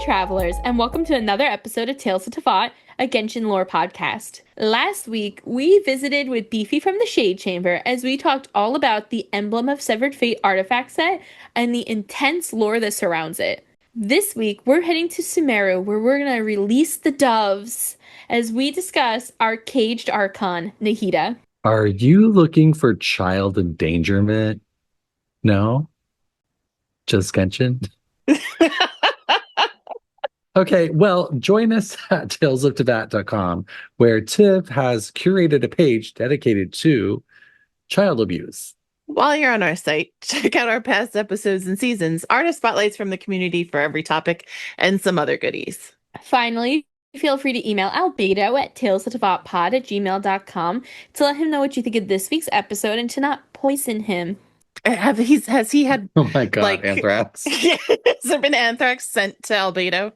travelers, and welcome to another episode of Tales of Teyvat, a Genshin Lore Podcast. Last week, we visited with Beefy from the Shade Chamber as we talked all about the Emblem of Severed Fate artifact set and the intense lore that surrounds it. This week, we're heading to Sumeru, where we're going to release the doves as we discuss our caged Archon, Nahida. Are you looking for child endangerment? No? Just Genshin? Okay, well, join us at talesoftevat.com, where Tiff has curated a page dedicated to child abuse. While you're on our site, check out our past episodes and seasons, artist spotlights from the community for every topic, and some other goodies. Finally, feel free to email Albedo at talesoftevatpod@gmail.com to let him know what you think of this week's episode and to not poison him. Has he had, Oh my god, anthrax. Has there been anthrax sent to Albedo?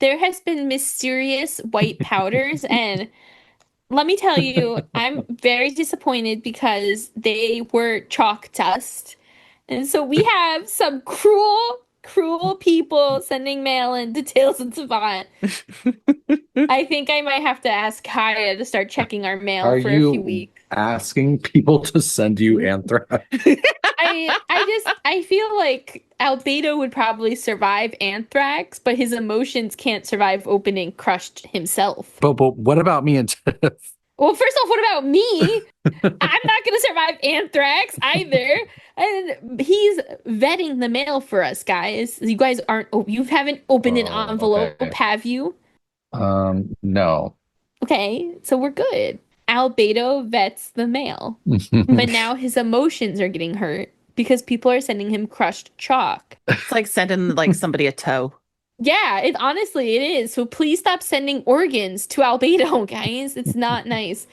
There has been mysterious white powders, and let me tell you, I'm very disappointed because they were chalk dust. And so we have some cruel people sending mail into Tales of Teyvat. I think I might have to ask Kaya to start checking our mail Are for a you few weeks. asking people to send you anthrax? I feel like Albedo would probably survive anthrax, but his emotions can't survive opening crushed himself. But what about me and Tiff? Well, first off, what about me? I'm not going to survive anthrax either. And he's vetting the mail for us, guys. You guys you haven't opened an envelope, okay. have you? No. Okay, so we're good. Albedo vets the mail, but now his emotions are getting hurt because people are sending him crushed chalk. It's like sending somebody a toe. Yeah, honestly it is. So please stop sending organs to Albedo, guys. It's not nice.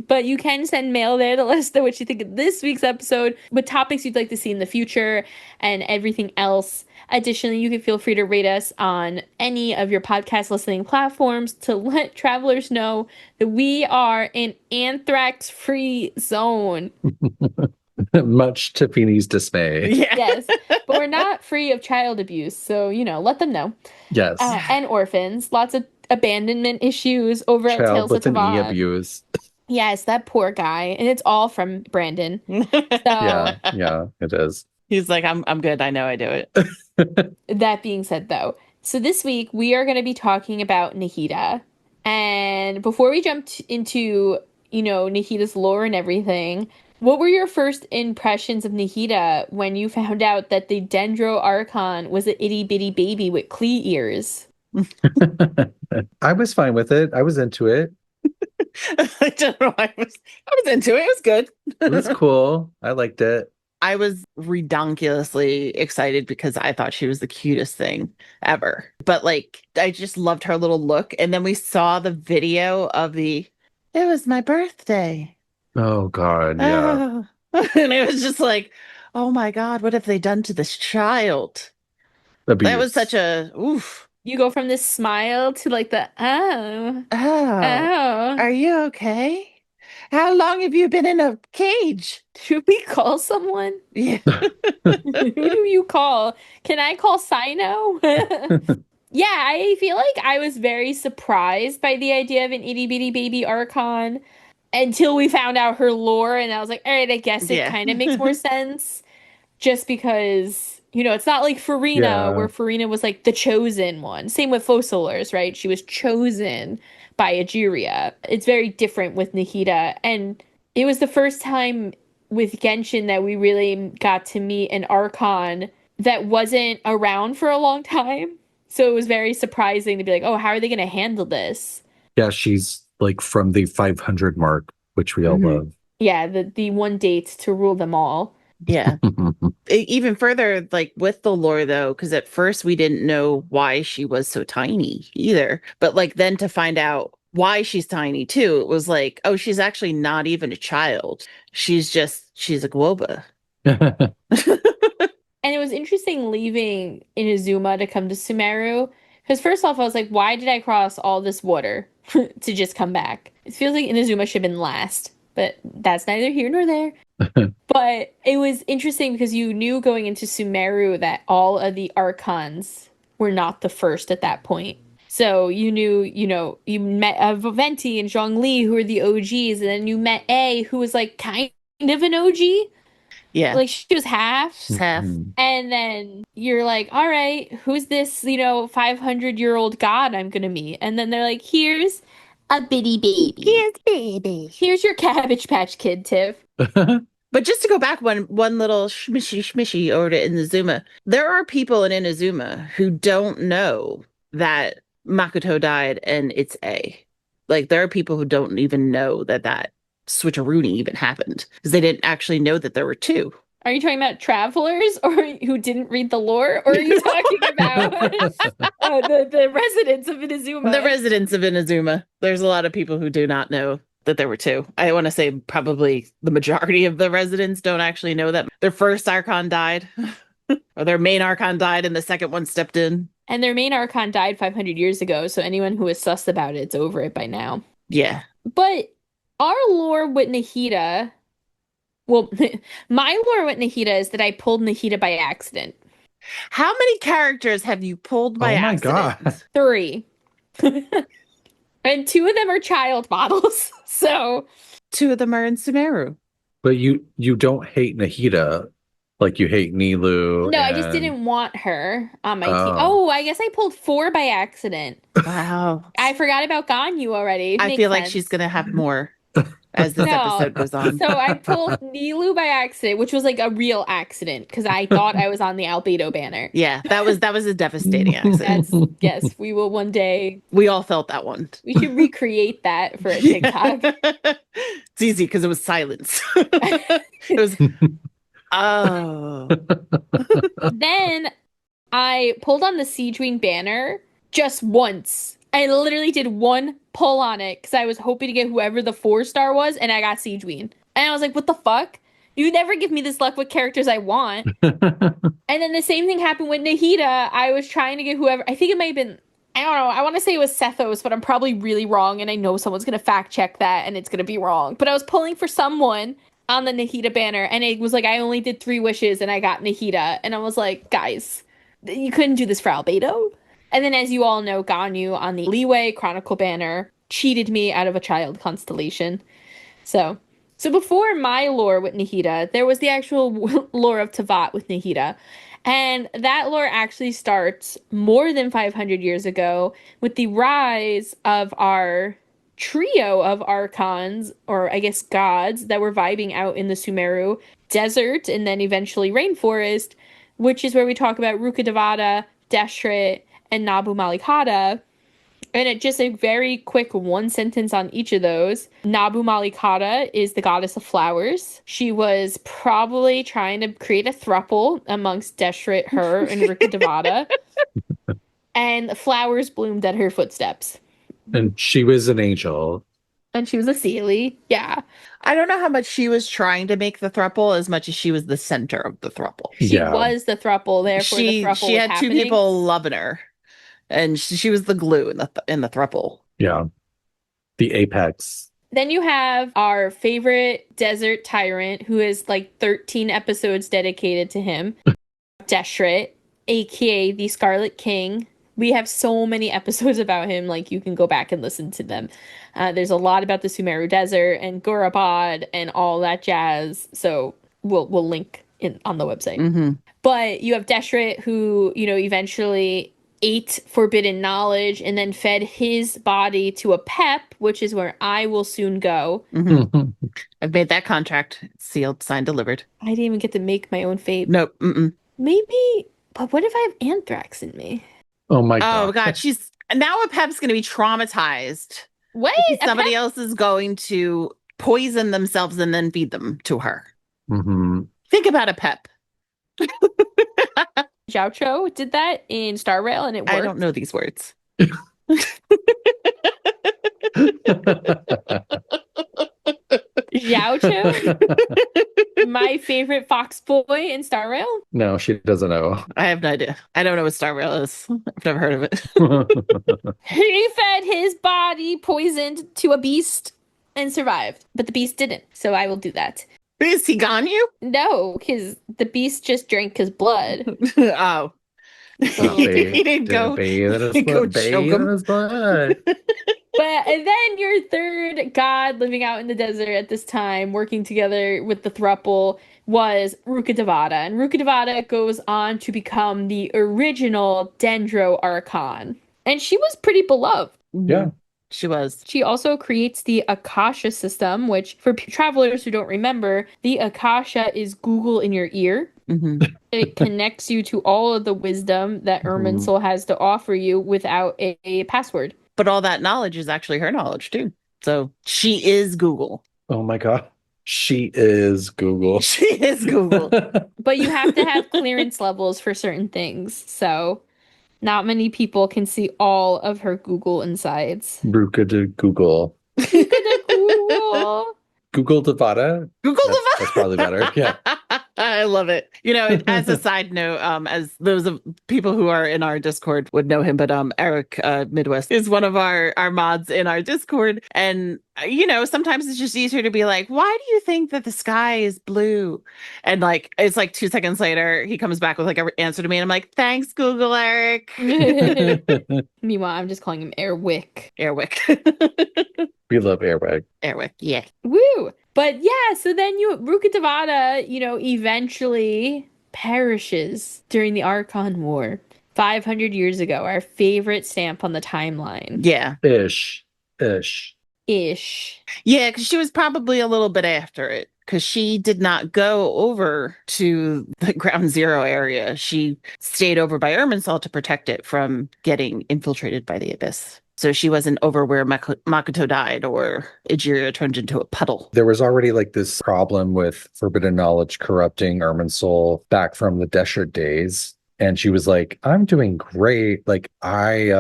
But you can send mail there to let us know what you think of this week's episode, what topics you'd like to see in the future, and everything else. Additionally, you can feel free to rate us on any of your podcast listening platforms to let travelers know that we are an anthrax-free zone. Much to Feeney's dismay. Yeah. Yes, but we're not free of child abuse, so, let them know. Yes. And orphans. Lots of abandonment issues over at Tales of Teyvat. Abuse. Yes, that poor guy. And it's all from Brandon. So, Yeah, it is. He's like, I'm good. I know I do it. That being said, though, so this week we are going to be talking about Nahida. And before we jump into, Nahida's lore and everything, what were your first impressions of Nahida when you found out that the Dendro Archon was an itty bitty baby with clee ears? I was fine with it. I was into it. I don't know. I was into it. It was good. It was cool. I liked it. I was redonkulously excited because I thought she was the cutest thing ever. But I just loved her little look. And then we saw the video of it was my birthday. Oh God, yeah. Oh. And it was just like, oh my God, what have they done to this child? Abuse. That was such a oof. You go from this smile to the Oh, oh. Are you okay? How long have you been in a cage? Should we call someone? Yeah. Who do you call? Can I call Sino? Yeah, I feel like I was very surprised by the idea of an itty bitty baby Archon until we found out her lore, and I was like, all right, I guess it kind of makes more sense. Just because, it's not like Farina, where Farina was the chosen one. Same with Focalors, right? She was chosen by Egeria. It's very different with Nahida. And it was the first time with Genshin that we really got to meet an Archon that wasn't around for a long time. So it was very surprising to be like, oh, how are they going to handle this? Yeah, she's from the 500 mark, which we all love. Yeah, the one date to rule them all. Yeah. Even further, with the lore, though, because at first we didn't know why she was so tiny either. But then to find out why she's tiny too, it was oh, she's actually not even a child. She's a Guoba. And it was interesting leaving Inazuma to come to Sumeru. Because first off, I was like, why did I cross all this water to just come back? It feels like Inazuma should have been last. But that's neither here nor there. But it was interesting because you knew going into Sumeru that all of the Archons were not the first at that point. So you knew, you met Venti and Zhongli, who were the OGs, and then you met A, who was like kind of an OG. Yeah. Like she was half. She's half. And then you're like, all right, who's this, 500-year-old god I'm gonna meet? And then they're like, here's a bitty baby. Here's baby. Here's your Cabbage Patch Kid, Tiff. But just to go back one little shmishy over to Inazuma, there are people in Inazuma who don't know that Makoto died and it's A. Like, there are people who don't even know that switcheroony even happened because they didn't actually know that there were two. Are you talking about travelers or who didn't read the lore? Or are you talking about the residents of Inazuma? The residents of Inazuma. There's a lot of people who do not know that there were two. I want to say probably the majority of the residents don't actually know that their first Archon died or their main Archon died and the second one stepped in. And their main Archon died 500 years ago, so anyone who is sus about it's over it by now. Yeah. But our lore with Nahida... Well, my lore with Nahida is that I pulled Nahida by accident. How many characters have you pulled by accident? God. 3. And 2 of them are child models, so... 2 of them are in Sumeru. But you don't hate Nahida like you hate Nilou. No, I just didn't want her on my team. Oh, I guess I pulled 4 by accident. Wow. I forgot about Ganyu already. I Makes feel like sense. she's going to have more as this episode goes on. So I pulled Nilou by accident, which was like a real accident because I thought I was on the Albedo banner. Yeah, that was a devastating accident. Yes, we will one day. We all felt that one. We should recreate that for a TikTok. It's easy because it was silence. It was, oh. Then I pulled on the Siegewing banner just once. I literally did one pull on it because I was hoping to get whoever the 4-star was, and I got Siegewing. And I was like, what the fuck? You never give me this luck with characters I want. And then the same thing happened with Nahida. I was trying to get whoever, I think it might have been, I don't know, I want to say it was Sethos, but I'm probably really wrong, and I know someone's going to fact check that, and it's going to be wrong. But I was pulling for someone on the Nahida banner, and it was like, I only did 3 wishes, and I got Nahida. And I was like, guys, you couldn't do this for Albedo? And then, as you all know, Ganyu on the Leeway Chronicle banner cheated me out of a child constellation. So before my lore with Nahida, there was the actual lore of Teyvat with Nahida. And that lore actually starts more than 500 years ago with the rise of our trio of archons, or I guess gods, that were vibing out in the Sumeru desert and then eventually rainforest, which is where we talk about Rukkhadevata, Deshret, and Nabu Malikata. And it just a very quick one sentence on each of those. Nabu Malikata is the goddess of flowers. She was probably trying to create a throuple amongst Deshret, her, and Rukkhadevata. And flowers bloomed at her footsteps. And she was an angel. And she was a Seelie. Yeah. I don't know how much she was trying to make the thruple as much as she was the center of the thruple. She was the throuple, therefore the throuple she was had happening. 2 people loving her. And she was the glue in the thruple. Yeah. The apex. Then you have our favorite desert tyrant, who is like 13 episodes dedicated to him. Deshret, aka the Scarlet King. We have so many episodes about him, like you can go back and listen to them. There's a lot about the Sumeru Desert and Gorabad and all that jazz. So we'll link on the website. Mm-hmm. But you have Deshret, who, eventually ate forbidden knowledge and then fed his body to a pep, which is where I will soon go. Mm-hmm. I've made that contract. Sealed, signed, delivered. I didn't even get to make my own fate. Nope. Mm-mm. Maybe, but what if I have anthrax in me? Oh my god. Oh god, she's now a pep's going to be traumatized. Wait, Somebody else is going to poison themselves and then feed them to her. Mm-hmm. Think about a pep. Zhao did that in Star Rail and it worked. I don't know these words. Zhao my favorite fox boy in Star Rail? No, she doesn't know. I have no idea. I don't know what Star Rail is. I've never heard of it. He fed his body poisoned to a beast and survived, but the beast didn't. So I will do that. Is he gone you? No, because the beast just drank his blood. Oh. So- He didn't go bathe in his go butt. choke Bathe in him. his butt. But and then your third god living out in the desert at this time, working together with the thruple, was Rukkhadevata. And Rukkhadevata goes on to become the original Dendro Archon. And she was pretty beloved. Yeah. She was. She also creates the Akasha system, which for travelers who don't remember, the Akasha is Google in your ear. It connects you to all of the wisdom that Irminsul has to offer you without a password. But all that knowledge is actually her knowledge too. So she is Google. Oh my God. She is Google. She is Google. But you have to have clearance levels for certain things. So not many people can see all of her Google insides. Ruka to Google. Google. Google Devata. Google That's probably better. Yeah. I love it. You know, as a side note, as those of people who are in our Discord would know him, but Eric Midwest is one of our mods in our Discord. And you know, sometimes it's just easier to be like, why do you think that the sky is blue? And like it's like 2 seconds later, he comes back with like an answer to me, and I'm like, thanks, Google Eric. Meanwhile, I'm just calling him Airwick. Airwick. We love Airwag. Airwick, yeah. Woo! But yeah, so then Rukkhadevata, eventually perishes during the Archon War 500 years ago. Our favorite stamp on the timeline. Yeah. Ish. Ish. Yeah, because she was probably a little bit after it. Because she did not go over to the ground zero area. She stayed over by Irminsul to protect it from getting infiltrated by the abyss. So she wasn't over where Makoto died or Egeria turned into a puddle. There was already like this problem with forbidden knowledge corrupting Irminsul back from the Deshret days. And she was like, I'm doing great. Like I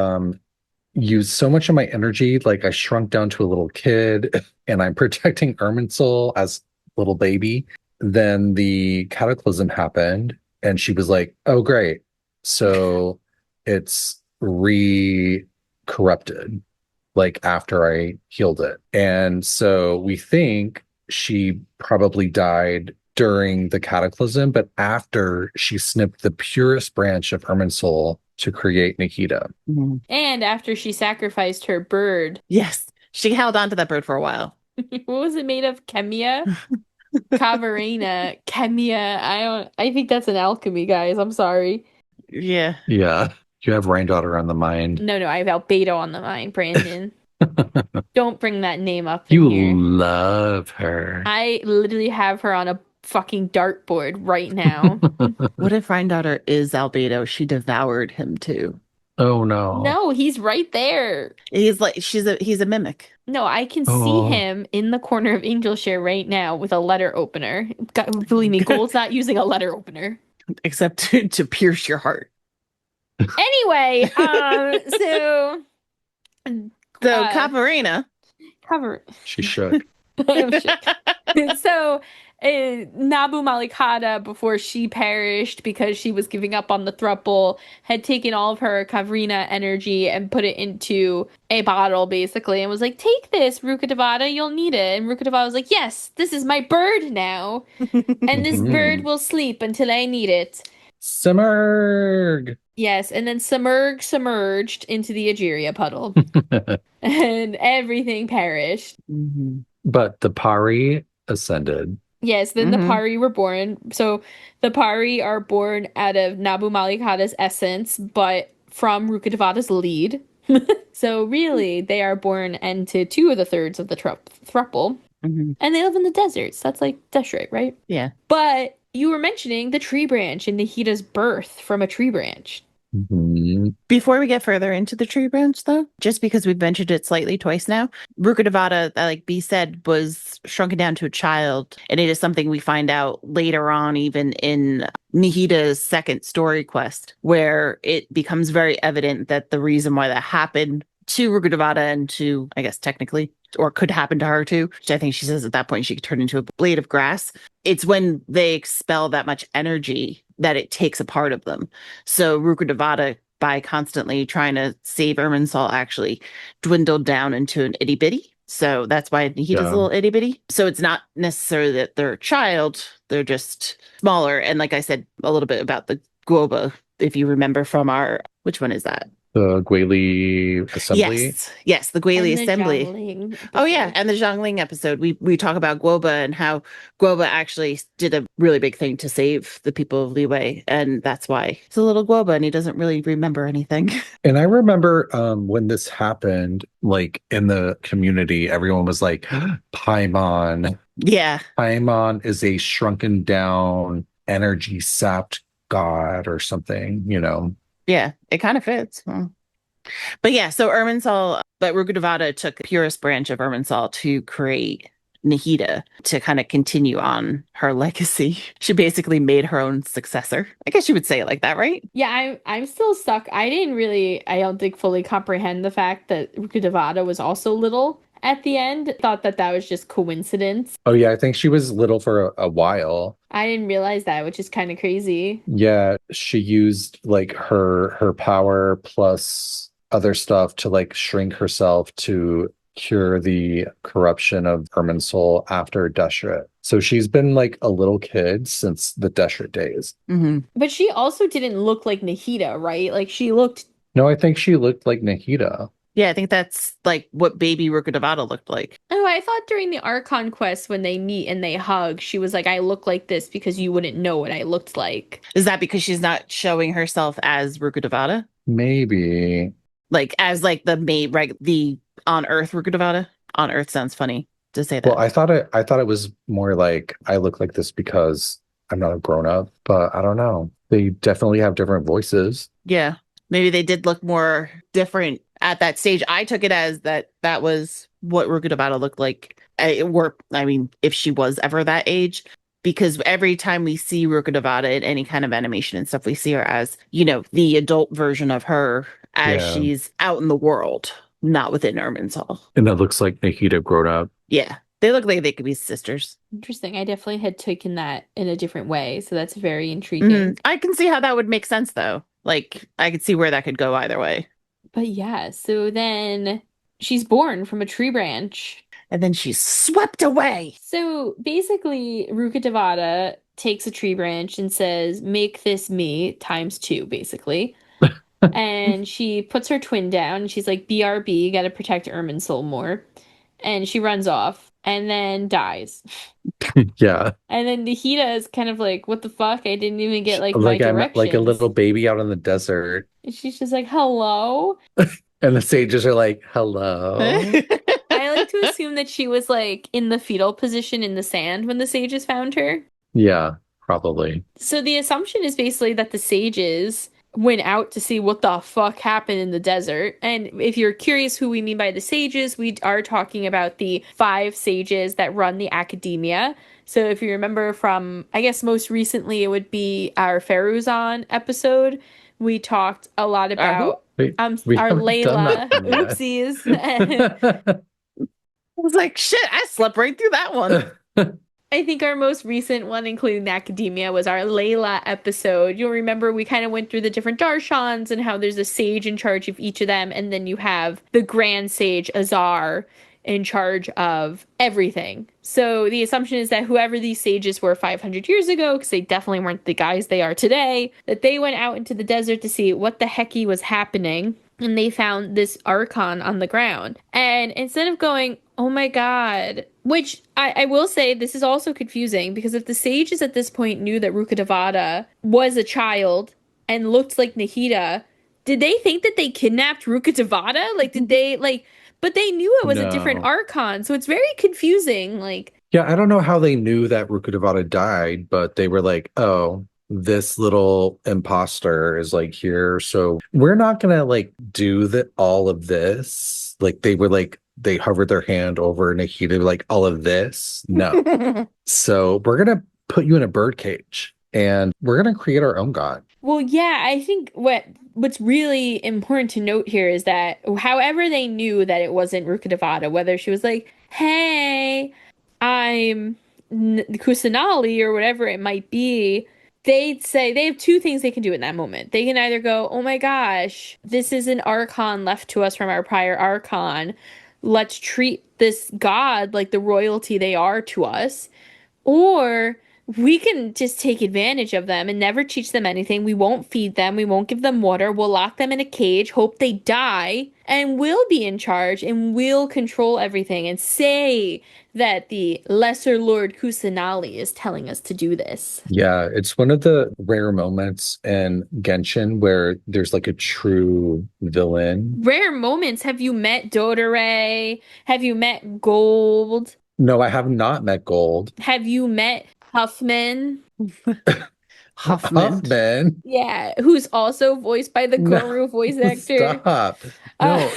used so much of my energy. Like I shrunk down to a little kid and I'm protecting Irminsul as little baby. Then the Cataclysm happened and she was like, oh great. So it's corrupted like after I healed it. And so we think she probably died during the Cataclysm, but after she snipped the purest branch of Irminsul to create Nahida. Mm-hmm. And after she sacrificed her bird. Yes, she held on to that bird for a while. What was it made of? Chemia? Cavarina. Chemia. I think that's an alchemy, guys. I'm sorry. Yeah. Yeah. You have Raindaughter on the mind. No, I have Albedo on the mind, Brandon. Don't bring that name up You in here. love her. I literally have her on a fucking dartboard right now. What if Raindaughter is Albedo? She devoured him too. Oh no. No, he's right there. He's like he's a mimic. No, I can see him in the corner of Angel Share right now with a letter opener. God, believe me, Gold's not using a letter opener. Except to pierce your heart. Anyway, so Cavarina. cover. She shook. So Nabu Malikata, before she perished because she was giving up on the thruple, had taken all of her Kavrina energy and put it into a bottle, basically, and was like, take this, Rukkhadevata, you'll need it. And Rukkhadevata was like, yes, this is my bird now. And this bird will sleep until I need it. Simmerg. Yes, and then submerged into the Egeria puddle. And everything perished. Mm-hmm. But the Pari ascended. Yes, then the Pari were born. So the Pari are born out of Nabu Malikata's essence, but from Rukkhadevata's lead. So really, they are born into 2 of the thirds of the thruple. Mm-hmm. And they live in the deserts. That's like Deshret, right? Yeah. But you were mentioning the tree branch and Nahida's birth from a tree branch. Mm-hmm. Before we get further into the tree branch, though, just because we've mentioned it slightly twice now, Rukkhadevata, like B said, was shrunken down to a child. And it is something we find out later on, even in Nahida's second story quest, where it becomes very evident that the reason why that happened to Rukkhadevata and to, I guess, technically, or could happen to her too, which I think she says at that point she could turn into a blade of grass. It's when they expel that much energy that it takes a part of them. So Rukkhadevata, by constantly trying to save Irminsul, actually dwindled down into an itty bitty. So that's why Nahida's a little itty bitty. So it's not necessarily that they're a child, they're just smaller. And like I said a little bit about the Guoba if you remember from our, which one is that? The Guili Assembly. Yes, the Guili And the Assembly. Zhongling Oh yeah, episode. and the Zhongling episode. We talk about Guoba and how Guoba actually did a really big thing to save the people of Liyue, and that's why he's a little Guoba and he doesn't really remember anything. And I remember when this happened, like in the community, everyone was like, Paimon. Yeah. Paimon is a shrunken down, energy sapped god or something, you know. Yeah, it kind of fits. But yeah, so Irminsul, but Rukkhadevata took the purest branch of Irminsul to create Nahida to kind of continue on her legacy. She basically made her own successor. I guess you would say it like that, right? Yeah, I'm still stuck. I didn't really, I don't think, fully comprehend the fact that Rukkhadevata was also little at the end. Thought that that was just coincidence. Oh yeah, I think she was little for a while. I didn't realize that, which is kind of crazy. Yeah, she used like her power plus other stuff to like shrink herself to cure the corruption of Irminsul after Deshret. So she's been like a little kid since the Deshret days. Mm-hmm. But she also didn't look like Nahida, right? Like she looked. No, I think she looked like Nahida. Yeah, I think that's like what baby Rukkhadevata looked like. Oh, I thought during the Archon Quest when they meet and they hug, she was like, I look like this because you wouldn't know what I looked like. Is that because she's not showing herself as Rukkhadevata? Maybe. Like as like the maid, right? The on Earth Rukkhadevata? On Earth sounds funny to say that. Well, I thought it was more like I look like this because I'm not a grown up, but I don't know. They definitely have different voices. Yeah. Maybe they did look more different at that stage. I took it as that was what Rukkhadevata looked like. I mean, if she was ever that age, because every time we see Rukkhadevata in any kind of animation and stuff, we see her as, you know, the adult version of her as Yeah. she's out in the world, not within Irminsul. And it looks like Nahida grown up. Yeah. They look like they could be sisters. Interesting. I definitely had taken that in a different way. So that's very intriguing. I can see how that would make sense, though. Like, I could see where that could go either way. But yeah, so then she's born from a tree branch. And then she's swept away. So basically, Rukkhadevata takes a tree branch and says, make this me times 2, basically. And she puts her twin down and she's like, BRB, gotta protect Irminsul more. And she runs off and then dies. Yeah. And then Nahida is kind of like, what the fuck? I didn't even get like my Like I'm directions. like a little baby out in the desert. And she's just like, hello. And the sages are like, hello. I like to assume that she was like in the fetal position in the sand when the sages found her. Yeah, probably. So the assumption is basically that the sages went out to see what the fuck happened in the desert. And if you're curious who we mean by the sages, we are talking about the 5 sages that run the academia. So if you remember from, I guess most recently it would be our Feruzan episode. We talked a lot about we our haven't done Layla. that one yet. Oopsies. I was like, shit, I slept right through that one. I think our most recent one, including the academia, was our Layla episode. You'll remember we kind of went through the different Darshans and how there's a sage in charge of each of them, and then you have the Grand Sage Azar in charge of everything. So the assumption is that whoever these sages were 500 years ago, because they definitely weren't the guys they are today, that they went out into the desert to see what the hecky was happening. And they found this Archon on the ground. And instead of going, oh my god, which I will say this is also confusing because if the sages at this point knew that Rukkhadevata was a child and looked like Nahida, did they think that they kidnapped Rukkhadevata? Like, did they, like, but they knew it was a different No. Archon. So it's very confusing. Like, Yeah, I don't know how they knew that Rukkhadevata died, but they were like, oh, this little imposter is like here, so we're not gonna like do all of this. Like they were like they hovered their hand over Nahida, like all of this. No. So we're gonna put you in a birdcage and we're gonna create our own god. well, yeah, I think what's really important to note here is that however they knew that it wasn't Rukkhadevata, whether she was like, hey, I'm Kusanali or whatever it might be, they'd say they have 2 things they can do in that moment. They can either go, oh my gosh, this is an Archon left to us from our prior Archon. Let's treat this god like the royalty they are to us. Or we can just take advantage of them and never teach them anything. We won't feed them. We won't give them water. We'll lock them in a cage, hope they die, and we'll be in charge and we'll control everything and say that the Lesser Lord Kusanali is telling us to do this. Yeah, it's one of the rare moments in Genshin where there's like a true villain. Rare moments. Have you met Dodore? Have you met Gold? No, I have not met Gold. Have you met Huffman? Huffman? Yeah, who's also voiced by the No, Guru voice actor. Stop. No.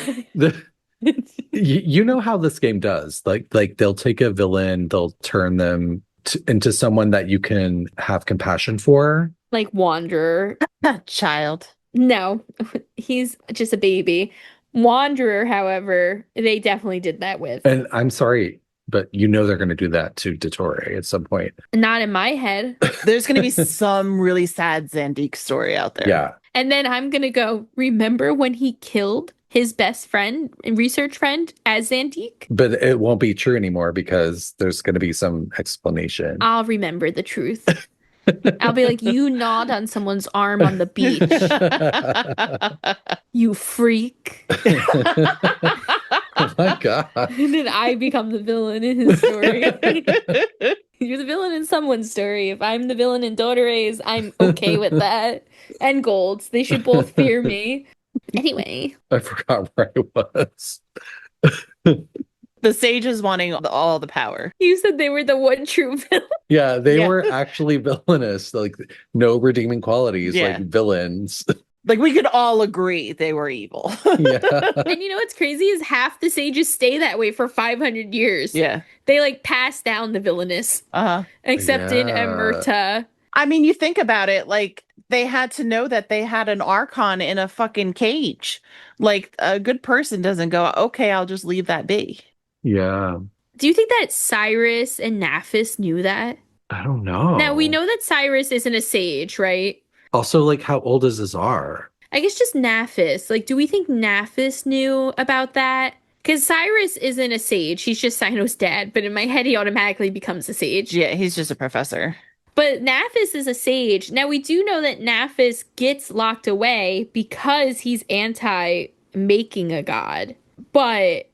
You know how this game does. Like they'll take a villain, they'll turn them into someone that you can have compassion for. Like Wanderer. Child. No, he's just a baby. Wanderer, however, they definitely did that with. And I'm sorry, but you know they're going to do that to Dottore at some point. Not in my head. There's going to be some really sad Zandique story out there. Yeah. And then I'm going to go, remember when he killed his best friend and research friend as Zandique? But it won't be true anymore because there's going to be some explanation. I'll remember the truth. I'll be like, you gnawed on someone's arm on the beach. You freak. Oh my God. And then I become the villain in his story. You're the villain in someone's story. If I'm the villain in Dodore's, I'm okay with that. And Gold's. They should both fear me. Anyway. I forgot where I was. The sages wanting all the power. You said they were the one true villain. Yeah, they Yeah. were actually villainous. Like no redeeming qualities, Yeah. like villains. Like we could all agree they were evil. Yeah. And you know what's crazy is half the sages stay that way for 500 years. Yeah. They like pass down the villainous. Uh-huh. Except in Yeah. Emerta. I mean, you think about it, like they had to know that they had an Archon in a fucking cage. Like a good person doesn't go, okay, I'll just leave that be. Yeah. Do you think that Cyrus and Naphis knew that? I don't know. Now, we know that Cyrus isn't a sage, right? Also, like, how old is Azar? I guess just Naphis. Like, do we think Naphis knew about that? Because Cyrus isn't a sage. He's just Sino's dad. But in my head, he automatically becomes a sage. Yeah, he's just a professor. But Naphis is a sage. Now, we do know that Naphis gets locked away because he's anti-making a god. But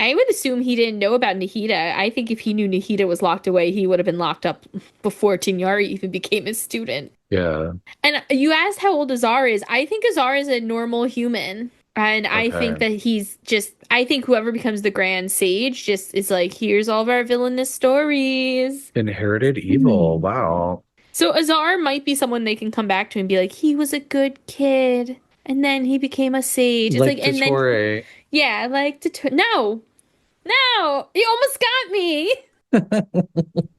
I would assume he didn't know about Nahida. I think if he knew Nahida was locked away, he would have been locked up before Tinyari even became his student. Yeah. And you asked how old Azar is. I think Azar is a normal human. And I think that I think whoever becomes the Grand Sage just is like, here's all of our villainous stories. Inherited evil. Wow. So Azar might be someone they can come back to and be like, he was a good kid. And then he became a sage. It's like, and Dottore. then, yeah, like, no, you almost got me.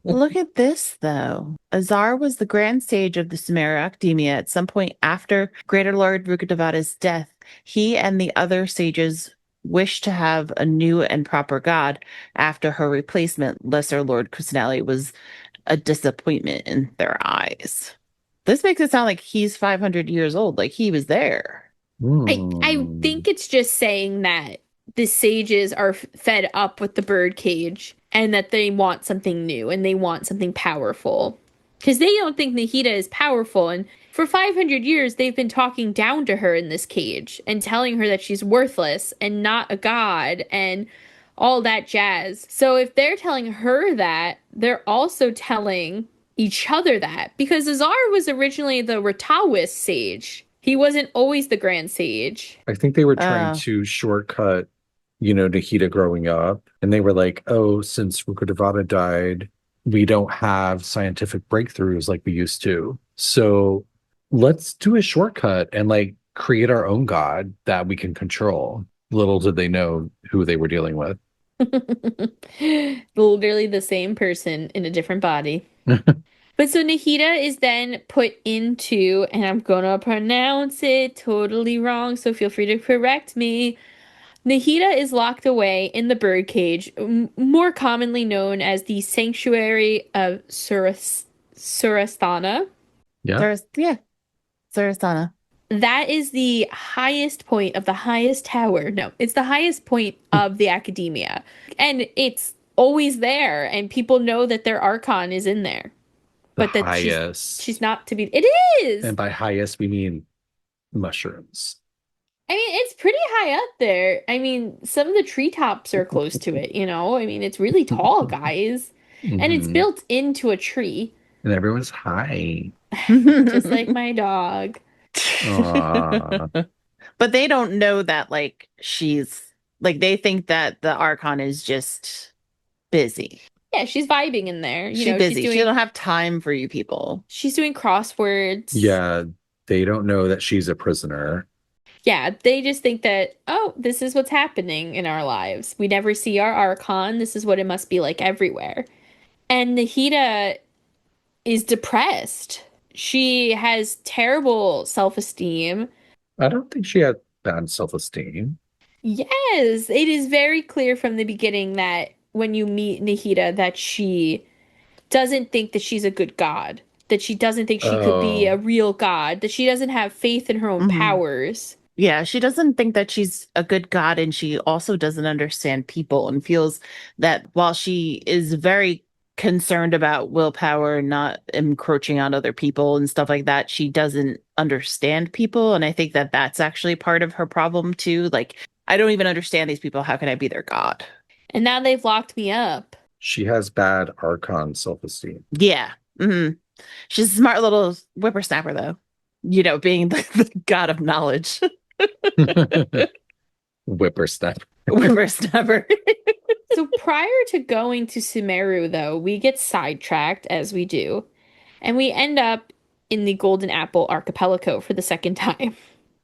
Look at this, though. Azar was the grand sage of the Sumeru Academia at some point after Greater Lord Rukkhadevata's death. He and the other sages wished to have a new and proper god after her replacement, Lesser Lord Kusanali, was a disappointment in their eyes. This makes it sound like he's 500 years old, like he was there. I think it's just saying that the sages are fed up with the birdcage and that they want something new and they want something powerful. Because they don't think Nahida is powerful. And for 500 years, they've been talking down to her in this cage and telling her that she's worthless and not a god and all that jazz. So if they're telling her that, they're also telling each other that. Because Azar was originally the Ratawis sage. He wasn't always the Grand Sage. I think they were trying to shortcut, Nahida growing up. And they were like, oh, since Rukkhadevata died, we don't have scientific breakthroughs like we used to. So let's do a shortcut and like create our own god that we can control. Little did they know who they were dealing with. Literally the same person in a different body. But so Nahida is then put into, and I'm gonna pronounce it totally wrong, so feel free to correct me. Nahida is locked away in the birdcage, more commonly known as the Sanctuary of Surasthana. Yeah. Surasthana. That is the highest point of the highest tower. No, it's the highest point of the academia. And it's always there, and people know that their Archon is in there. but that highest. she's not to be. It is. And by highest, we mean mushrooms. I mean, it's pretty high up there. I mean, some of the treetops are close to it, you know? I mean, it's really tall, guys. And it's Mhm. built into a tree, And everyone's high. just like my dog. Aw. But they don't know that like she's like they think that the Archon is just busy. Yeah, she's vibing in there. You She's know, busy. She don't have time for you people. she's doing crosswords. Yeah, they don't know that she's a prisoner. Yeah, they just think that, oh, this is what's happening in our lives. We never see our Archon. This is what it must be like everywhere. And Nahida is depressed. She has terrible self-esteem. I don't think she had bad self-esteem. Yes, it is very clear from the beginning that when you meet Nahida that she doesn't think that she's a good god, that she doesn't think she could be a real god, that she doesn't have faith in her own powers. Yeah, she doesn't think that she's a good god, and she also doesn't understand people and feels that while she is very concerned about willpower, not encroaching on other people and stuff like that, she doesn't understand people. And I think that that's actually part of her problem too. Like, I don't even understand these people. How can I be their god? And now they've locked me up. She has bad Archon self-esteem. Yeah. She's a smart little whippersnapper, though. You know, being the god of knowledge. Whippersnapper. Whippersnapper. So prior to going to Sumeru, though, we get sidetracked as we do, and we end up in the Golden Apple Archipelago for the second time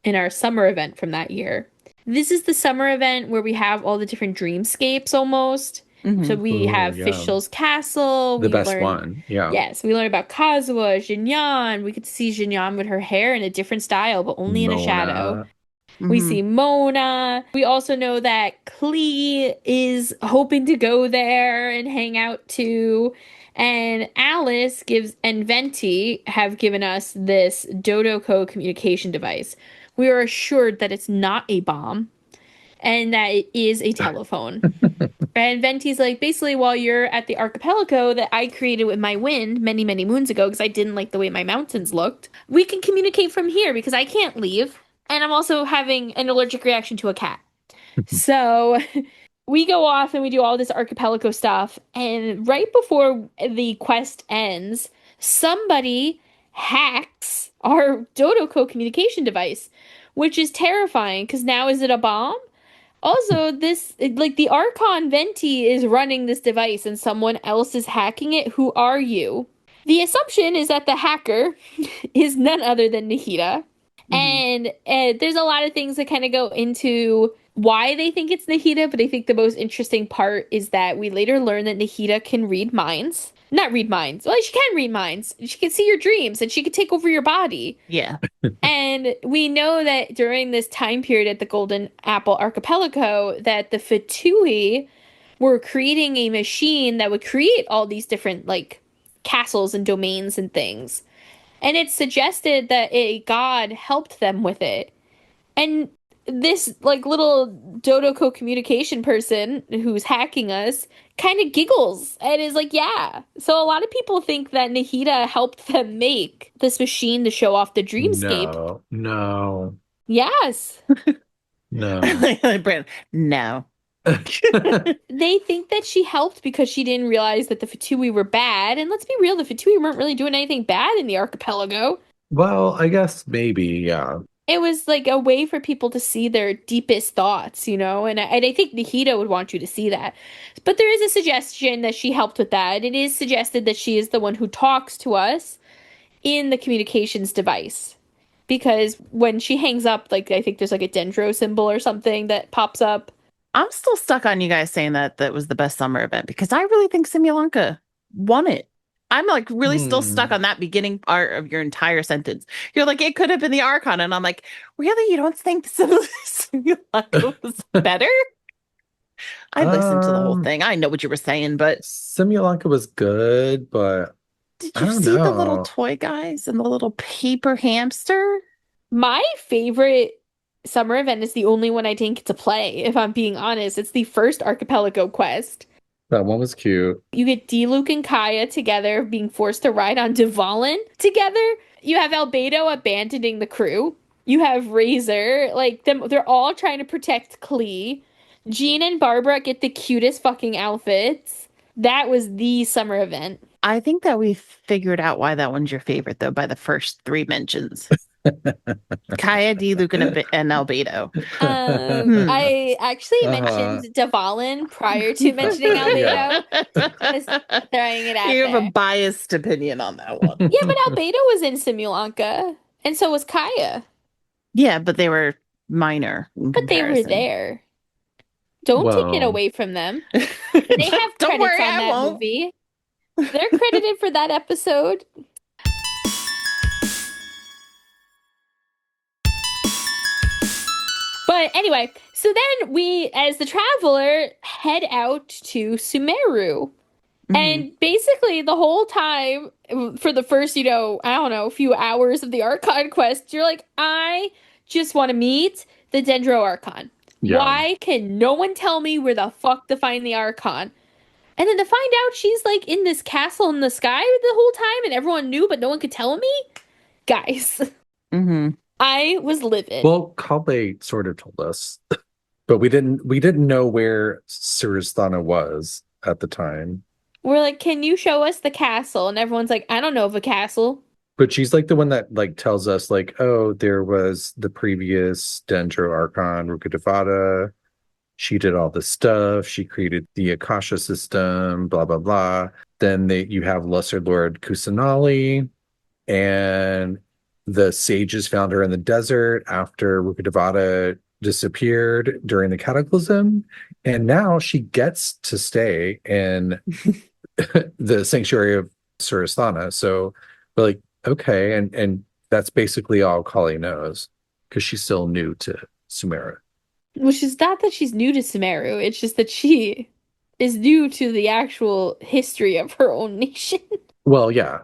in our summer event from that year. This is the summer event where we have all the different dreamscapes almost. So we have Fischl's Castle. The best one, yeah. Yes, we learn about Kazuha, Jinyan. We get to see Jinyan with her hair in a different style, but only in a shadow. We see Mona. We also know that Klee is hoping to go there and hang out too. And Alice and Venti have given us this Dodoko communication device. We are assured that it's not a bomb and that it is a telephone. And Venti's like, basically, while you're at the archipelago that I created with my wind many, many moons ago, because I didn't like the way my mountains looked, we can communicate from here because I can't leave. And I'm also having an allergic reaction to a cat. So we go off and we do all this archipelago stuff. And right before the quest ends, somebody hacks our Dodoko communication device, which is terrifying because now is it a bomb? Also, the Archon Venti is running this device and someone else is hacking it. Who are you? The assumption is that the hacker is none other than Nahida. And there's a lot of things that kind of go into why they think it's Nahida, but I think the most interesting part is that we later learn that Nahida can read minds. Not read minds. Well, she can read minds. She can see your dreams and she can take over your body. Yeah. And we know that during this time period at the Golden Apple Archipelago that the Fatui were creating a machine that would create all these different like castles and domains and things. And it's suggested that a god helped them with it. And this like little Dodoko communication person who's hacking us kind of giggles and is like, yeah. So a lot of people think that Nahida helped them make this machine to show off the dreamscape. No. Yes. No. Brandon, no. They think that she helped because she didn't realize that the Fatui were bad. And let's be real, the Fatui weren't really doing anything bad in the archipelago. Well, I guess maybe, yeah. It was like a way for people to see their deepest thoughts, you know? And I think Nahida would want you to see that. But there is a suggestion that she helped with that. It is suggested that she is the one who talks to us in the communications device. Because when she hangs up, like, I think there's like a dendro symbol or something that pops up. I'm still stuck on you guys saying that was the best summer event because I really think Simulanka won it. I'm like really still stuck on that beginning part of your entire sentence. You're like, it could have been the Archon. And I'm like, really? You don't think Simulanka was better? I listened to the whole thing. I know what you were saying, but Simulanka was good, but did I you don't see the know. little toy guys and the little paper hamster? My favorite summer event is the only one I didn't get to play, if I'm being honest. It's the first archipelago quest. That one was cute. You get Diluc and Kaya together being forced to ride on Dvalin together. You have Albedo abandoning the crew. You have Razor, like they're all trying to protect Klee. Jean and Barbara get the cutest fucking outfits. That was the summer event. I think that we figured out why that one's your favorite, though, by the first three mentions. Kaya, Diluc, and Albedo. I actually mentioned Dvalin prior to mentioning Albedo. Just throwing it out You have there. a biased opinion on that one. Yeah, but Albedo was in Simulanka, and so was Kaya. Yeah, but they were minor in But they were comparison. there. Don't take it Well. away from them. They have Don't credits worry, on I that won't. movie. They're credited for that episode. But anyway, so then we, as the traveler, head out to Sumeru. Mhm. And basically, the whole time, for the first, I don't know, few hours of the Archon quest, you're like, I just want to meet the Dendro Archon. Yeah. Why can no one tell me where the fuck to find the Archon? And then to find out she's like in this castle in the sky the whole time and everyone knew, but no one could tell me? Guys, I was livid. Well, Kale sort of told us, but we didn't know where Suristana was at the time. We're like, can you show us the castle? And everyone's like, I don't know of a castle. But she's like the one that like tells us like, oh, there was the previous Dendro Archon Rukkhadevata. She did all this stuff. She created the Akasha system, blah, blah, blah. Then you have Lesser Lord Kusanali, and the sages found her in the desert after Rukkhadevata disappeared during the Cataclysm. And now she gets to stay in the sanctuary of Suristana. So we're like, okay. And that's basically all Kali knows because she's still new to Sumeru. Which is not that she's new to Sumeru, it's just that she is new to the actual history of her own nation. Well, yeah,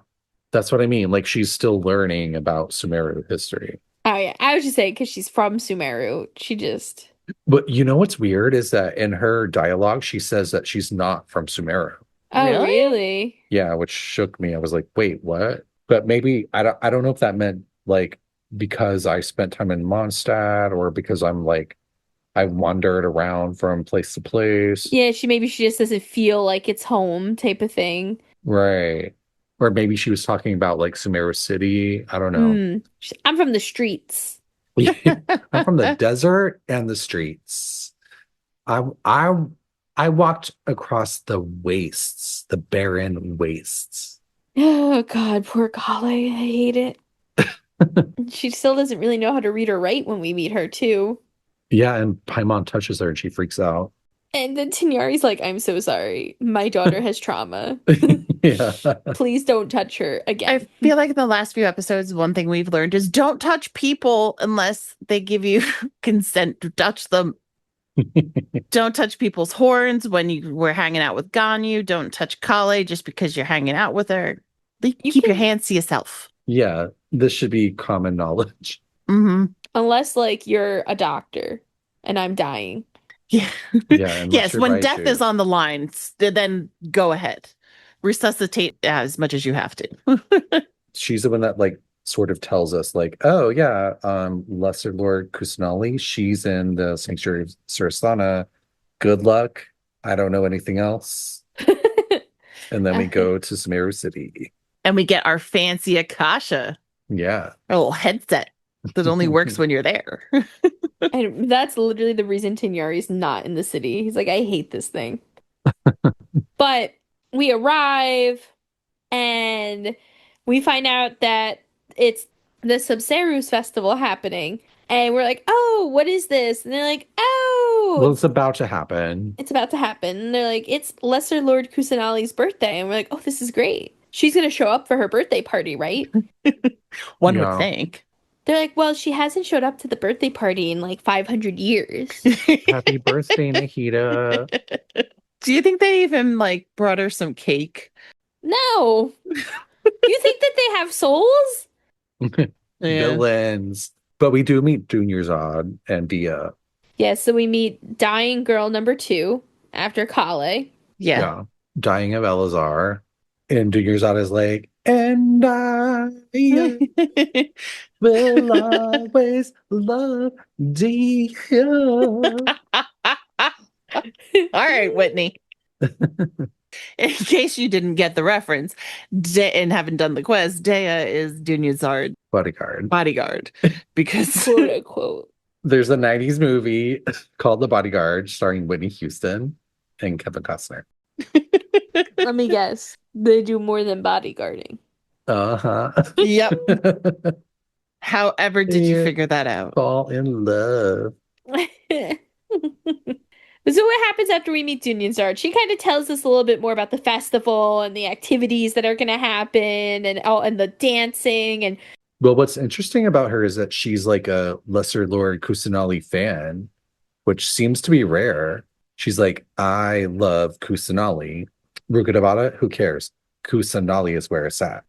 that's what I mean. Like, she's still learning about Sumeru history. Oh, yeah. I was just saying because she's from Sumeru. She just. But you know what's weird is that in her dialogue, she says that she's not from Sumeru. Oh, Really? really? Yeah, which shook me. I was like, wait, what? But maybe I don't know if that meant like because I spent time in Mondstadt or because I wandered around from place to place. Yeah, maybe she just doesn't feel like it's home type of thing. Right. Or maybe she was talking about like Sumeru City. I don't know. I'm from the streets. I'm from the desert and the streets. I walked across the wastes, the barren wastes. Oh, God, poor Kale. I hate it. She still doesn't really know how to read or write when we meet her, too. Yeah, and Paimon touches her and she freaks out. And then Tignari's like, I'm so sorry. My daughter has trauma. Yeah. Please don't touch her I again. feel like in the last few episodes, one thing we've learned is don't touch people unless they give you consent to touch them. Don't touch people's horns when you were hanging out with Ganyu. Don't touch Kale just because you're hanging out with her. Keep your hands to yourself. Yeah, this should be common knowledge. Unless, like, you're a doctor and I'm dying. Yeah. Yeah. Yes, when death is on the line, then go ahead. Resuscitate as much as you have to. She's the one that like sort of tells us like, oh yeah, Lesser Lord Kusanali, she's in the sanctuary of Suristana. Good luck. I don't know anything else. And then we go to Sumeru City. And we get our fancy Akasha. Yeah. A little headset that only works when you're there. And that's literally the reason Tignari's not in the city. He's like, I hate this thing. But we arrive and we find out that it's the Subserus festival happening. And we're like, oh, what is this? And they're like, oh. Well, it's about to happen. It's about to happen. And they're like, it's Lesser Lord Kusanali's birthday. And we're like, oh, this is great. She's going to show up for her birthday party, right? One would think. They're like, well, she hasn't showed up to the birthday party in like 500 years. Happy birthday, Nahida. Do you think they even like brought her some cake? No. You think that they have souls? Villains. But we do meet Junior Zod and Dia. Yeah, so we meet dying girl number 2 after Kale. Yeah. Dying of Elazar. And Dunyazad is like, and I will always love Dia. All right, Whitney. In case you didn't get the reference and haven't done the quest, Dea is Dunyazard's bodyguard. Because Quote unquote. There's a 90s movie called The Bodyguard starring Whitney Houston and Kevin Costner. Let me guess. They do more than bodyguarding. Uh-huh. Yep. However, did you figure that out? Fall in love. So what happens after we meet Dunyazard? She kind of tells us a little bit more about the festival and the activities that are going to happen and the dancing and Well, what's interesting about her is that she's like a Lesser Lord Kusanali fan, which seems to be rare. She's like, I love Kusanali. Rukkhadevata, who cares? Kusanali is where it's at.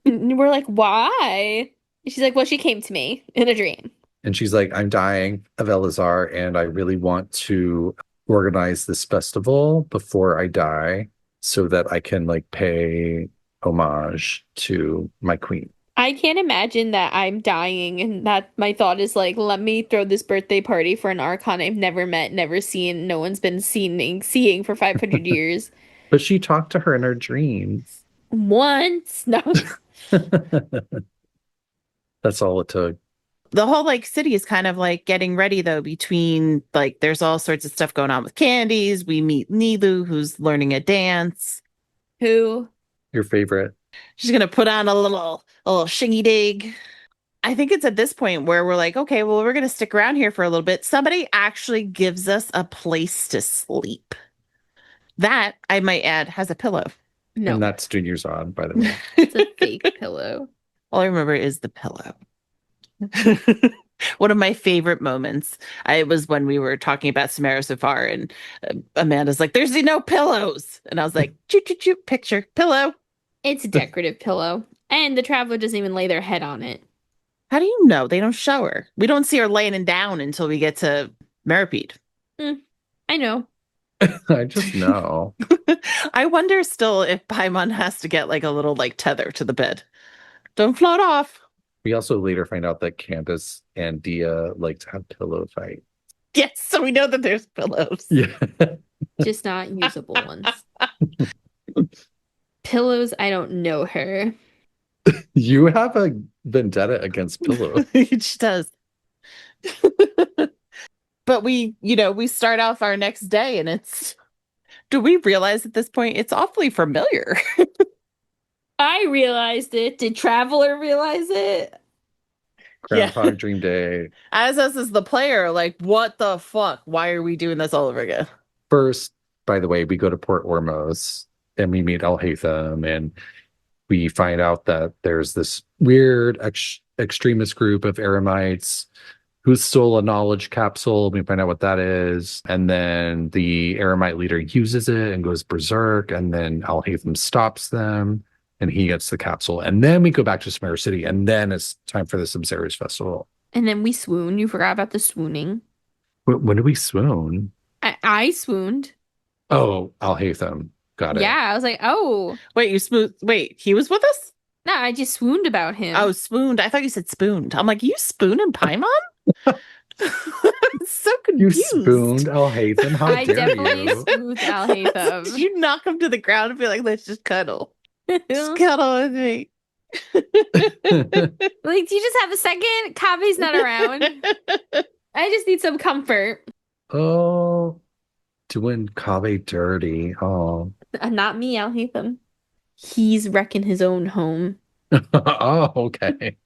we're like, why? She's like, well, she came to me in a dream. And she's like, I'm dying of Elazar, and I really want to organize this festival before I die so that I can like pay homage to my queen. I can't imagine that I'm dying and that my thought is like, let me throw this birthday party for an Archon I've never met, never seen, no one's been seeing for 500 years. But she talked to her in her dreams. Once. No. That's all it took. The whole like city is kind of like getting ready though, between like there's all sorts of stuff going on with candies. We meet Nilu, who's learning a dance. Who? Your favorite. She's gonna put on a little shingy dig. I think it's at this point where we're like, okay, well, we're gonna stick around here for a little bit. Somebody actually gives us a place to sleep. That, I might add, has a pillow. No. And that's Dunyazad, by the way. It's a fake pillow. All I remember is the pillow. One of my favorite moments was when we were talking about Sumeru so far, and Amanda's like, there's no pillows. And I was like, choo, picture, pillow. It's a decorative pillow. And the traveler doesn't even lay their head on it. How do you know? They don't show her. We don't see her laying it down until we get to Meripede. I know. I just know. I wonder still if Paimon has to get like a little like tether to the bed. Don't float off. We also later find out that Candace and Dia like to have pillow fight. Yes, so we know that there's pillows. Yeah. Just not usable ones. Pillows, I don't know her. You have a vendetta against pillows. She does. But we start off our next day and do we realize at this point it's awfully familiar? I realized it. Did Traveler realize it? Groundhog Dream Day. As us as the player, like, what the fuck? Why are we doing this all over again? First, by the way, we go to Port Ormos and we meet Alhaitham, and we find out that there's this weird extremist group of Eremites who stole a knowledge capsule. We find out what that is. And then the Eremite leader uses it and goes berserk. And then Alhaitham stops them and he gets the capsule. And then we go back to Sumeru City. And then it's time for the Sabzeruz Festival. And then we swoon. You forgot about the swooning. When did we swoon? I swooned. Oh, Alhaitham. Got it. Yeah, I was like, oh. Wait, he was with us? No, I just swooned about him. Oh, swooned. I thought you said spooned. I'm like, you spooning Paimon? So confused. You spooned Alhaitham. How I dare definitely you? spooned Alhaitham. Did you knock him to the ground and be like, let's just cuddle? Just cuddle with me. Like, do you just have a second? Kabe's not around. I just need some comfort. Oh, doing Kabe dirty. Oh. Not me, Alhaitham. He's wrecking his own home. Oh, okay.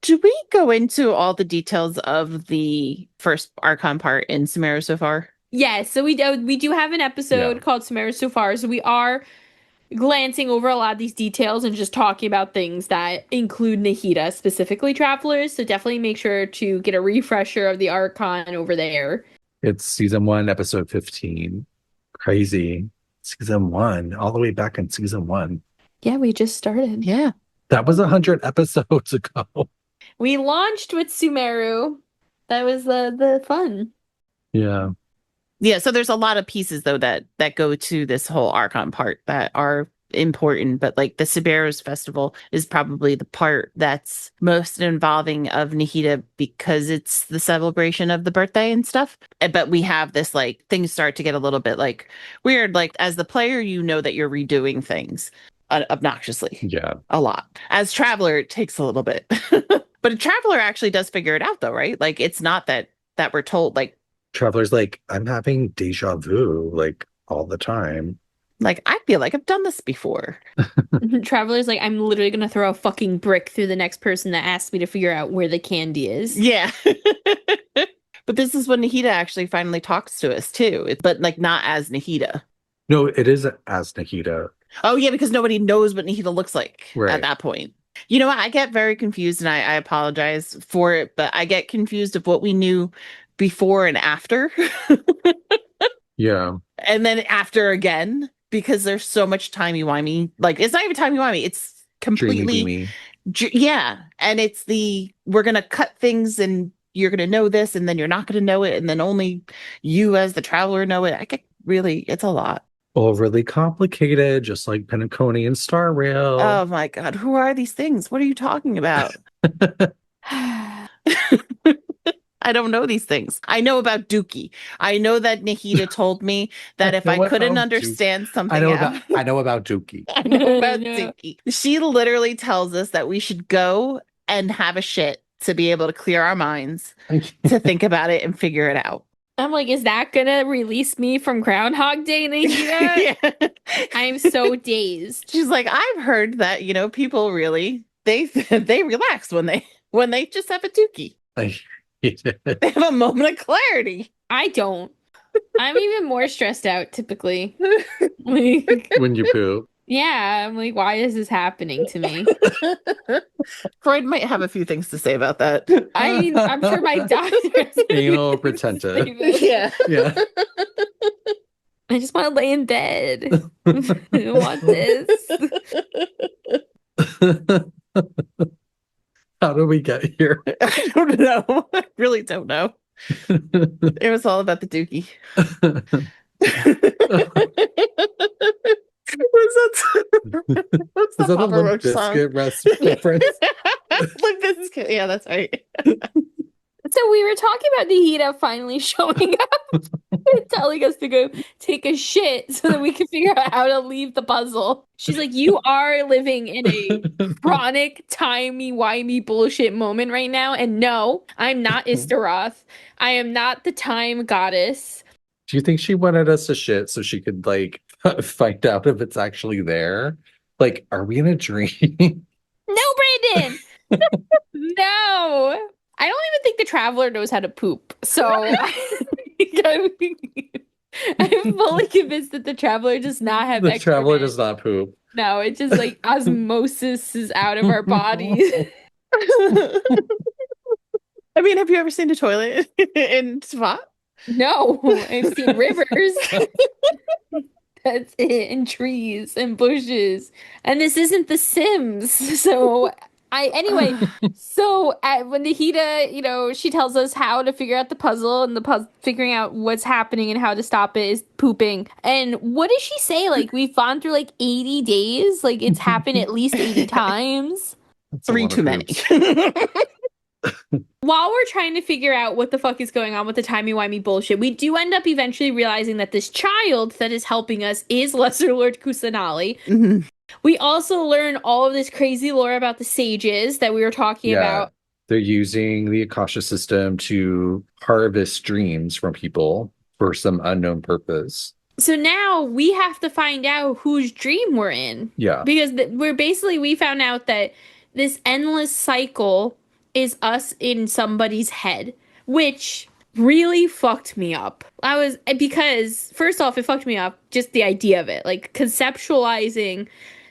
Do we go into all the details of the first Archon part in Sumeru so far? Yes, so we do have an episode called Sumeru so far, so we are glancing over a lot of these details and just talking about things that include Nahida, specifically travelers, so definitely make sure to get a refresher of the Archon over there. It's season 1, episode 15. Crazy. Season 1, all the way back in season 1. Yeah, we just started. Yeah. That was 100 episodes ago. We launched with Sumeru. That was the fun. Yeah. Yeah, so there's a lot of pieces though that go to this whole Archon part that are important, but like the Sumeru's festival is probably the part that's most involving of Nahida because it's the celebration of the birthday and stuff. But we have this like things start to get a little bit like weird. Like as the player, you know that you're redoing things obnoxiously. Yeah. A lot. As Traveler, it takes a little bit. But a Traveler actually does figure it out though, right? Like it's not that we're told like Traveler's like, I'm having deja vu like all the time. like, I feel like I've done this before. Traveler's like, I'm literally gonna throw a fucking brick through the next person that asks me to figure out where the candy is. Yeah. But this is when Nahida actually finally talks to us too. But like not as Nahida. No, it is as Nahida. Oh yeah, because nobody knows what Nahida looks like Right. at that point. You know what? I get very confused and I apologize for it, but I get confused of what we knew before and after. Yeah. And then after again, because there's so much timey-wimey. Like, it's not even timey-wimey. It's completely... Yeah. And it's we're going to cut things and you're going to know this and then you're not going to know it. And then only you as the Traveler know it. It's a lot. Overly complicated, just like Penacony and Star Rail. Oh my God. Who are these things? What are you talking about? I don't know these things. I know about Dookie. I know that Nahida told me that if I couldn't understand something I know about Dookie. I know about Dookie. She literally tells us that we should go and have a shit to be able to clear our minds, to think about it and figure it out. I'm like, is that gonna release me from Groundhog Day, Nahida? Yeah. I'm so dazed. She's like, I've heard that, people really they relax when they just have a Dookie. They have a moment of clarity. I don't. I'm even more stressed out typically. When you poop. Yeah, I'm like, why is this happening to me? Freud might have a few things to say about that. I mean, I'm sure my doctor's anal retentive. Yeah. Yeah. I just want to lay in bed. I don't want this. How do we get here? I don't know. I really don't know. It was all about the Dookie. What's the Papa Roach song? Reference? Limp Bizkit. Yeah, that's right. So we were talking about Nahida finally showing up and telling us to go take a shit so that we can figure out how to leave the puzzle. She's like, you are living in a chronic, timey-wimey bullshit moment right now. And no, I'm not Istaroth. I am not the time goddess. Do you think she wanted us to shit so she could, like, find out if it's actually there? Like, are we in a dream? No, Brandon! No! I don't even think the Traveler knows how to poop. So I'm fully convinced that the Traveler does not have The Traveler does not poop. No, it's just like osmosis is out of our bodies. I mean, have you ever seen a toilet in Teyvat? No, I've seen rivers. That's it, and trees and bushes. And this isn't The Sims. So anyway, so when Nahida, she tells us how to figure out the puzzle, and figuring out what's happening and how to stop it is pooping. And what does she say? Like, we've gone through like 80 days. Like, it's happened at least 80 times. That's 3 too many. While we're trying to figure out what the fuck is going on with the timey-wimey bullshit, we do end up eventually realizing that this child that is helping us is Lesser Lord Kusanali. Mm-hmm. We also learn all of this crazy lore about the sages that we were talking about. They're using the Akasha system to harvest dreams from people for some unknown purpose. So now we have to find out whose dream we're in. Yeah. Because we found out that this endless cycle is us in somebody's head, which really fucked me up. Because first off, it fucked me up, just the idea of it, like conceptualizing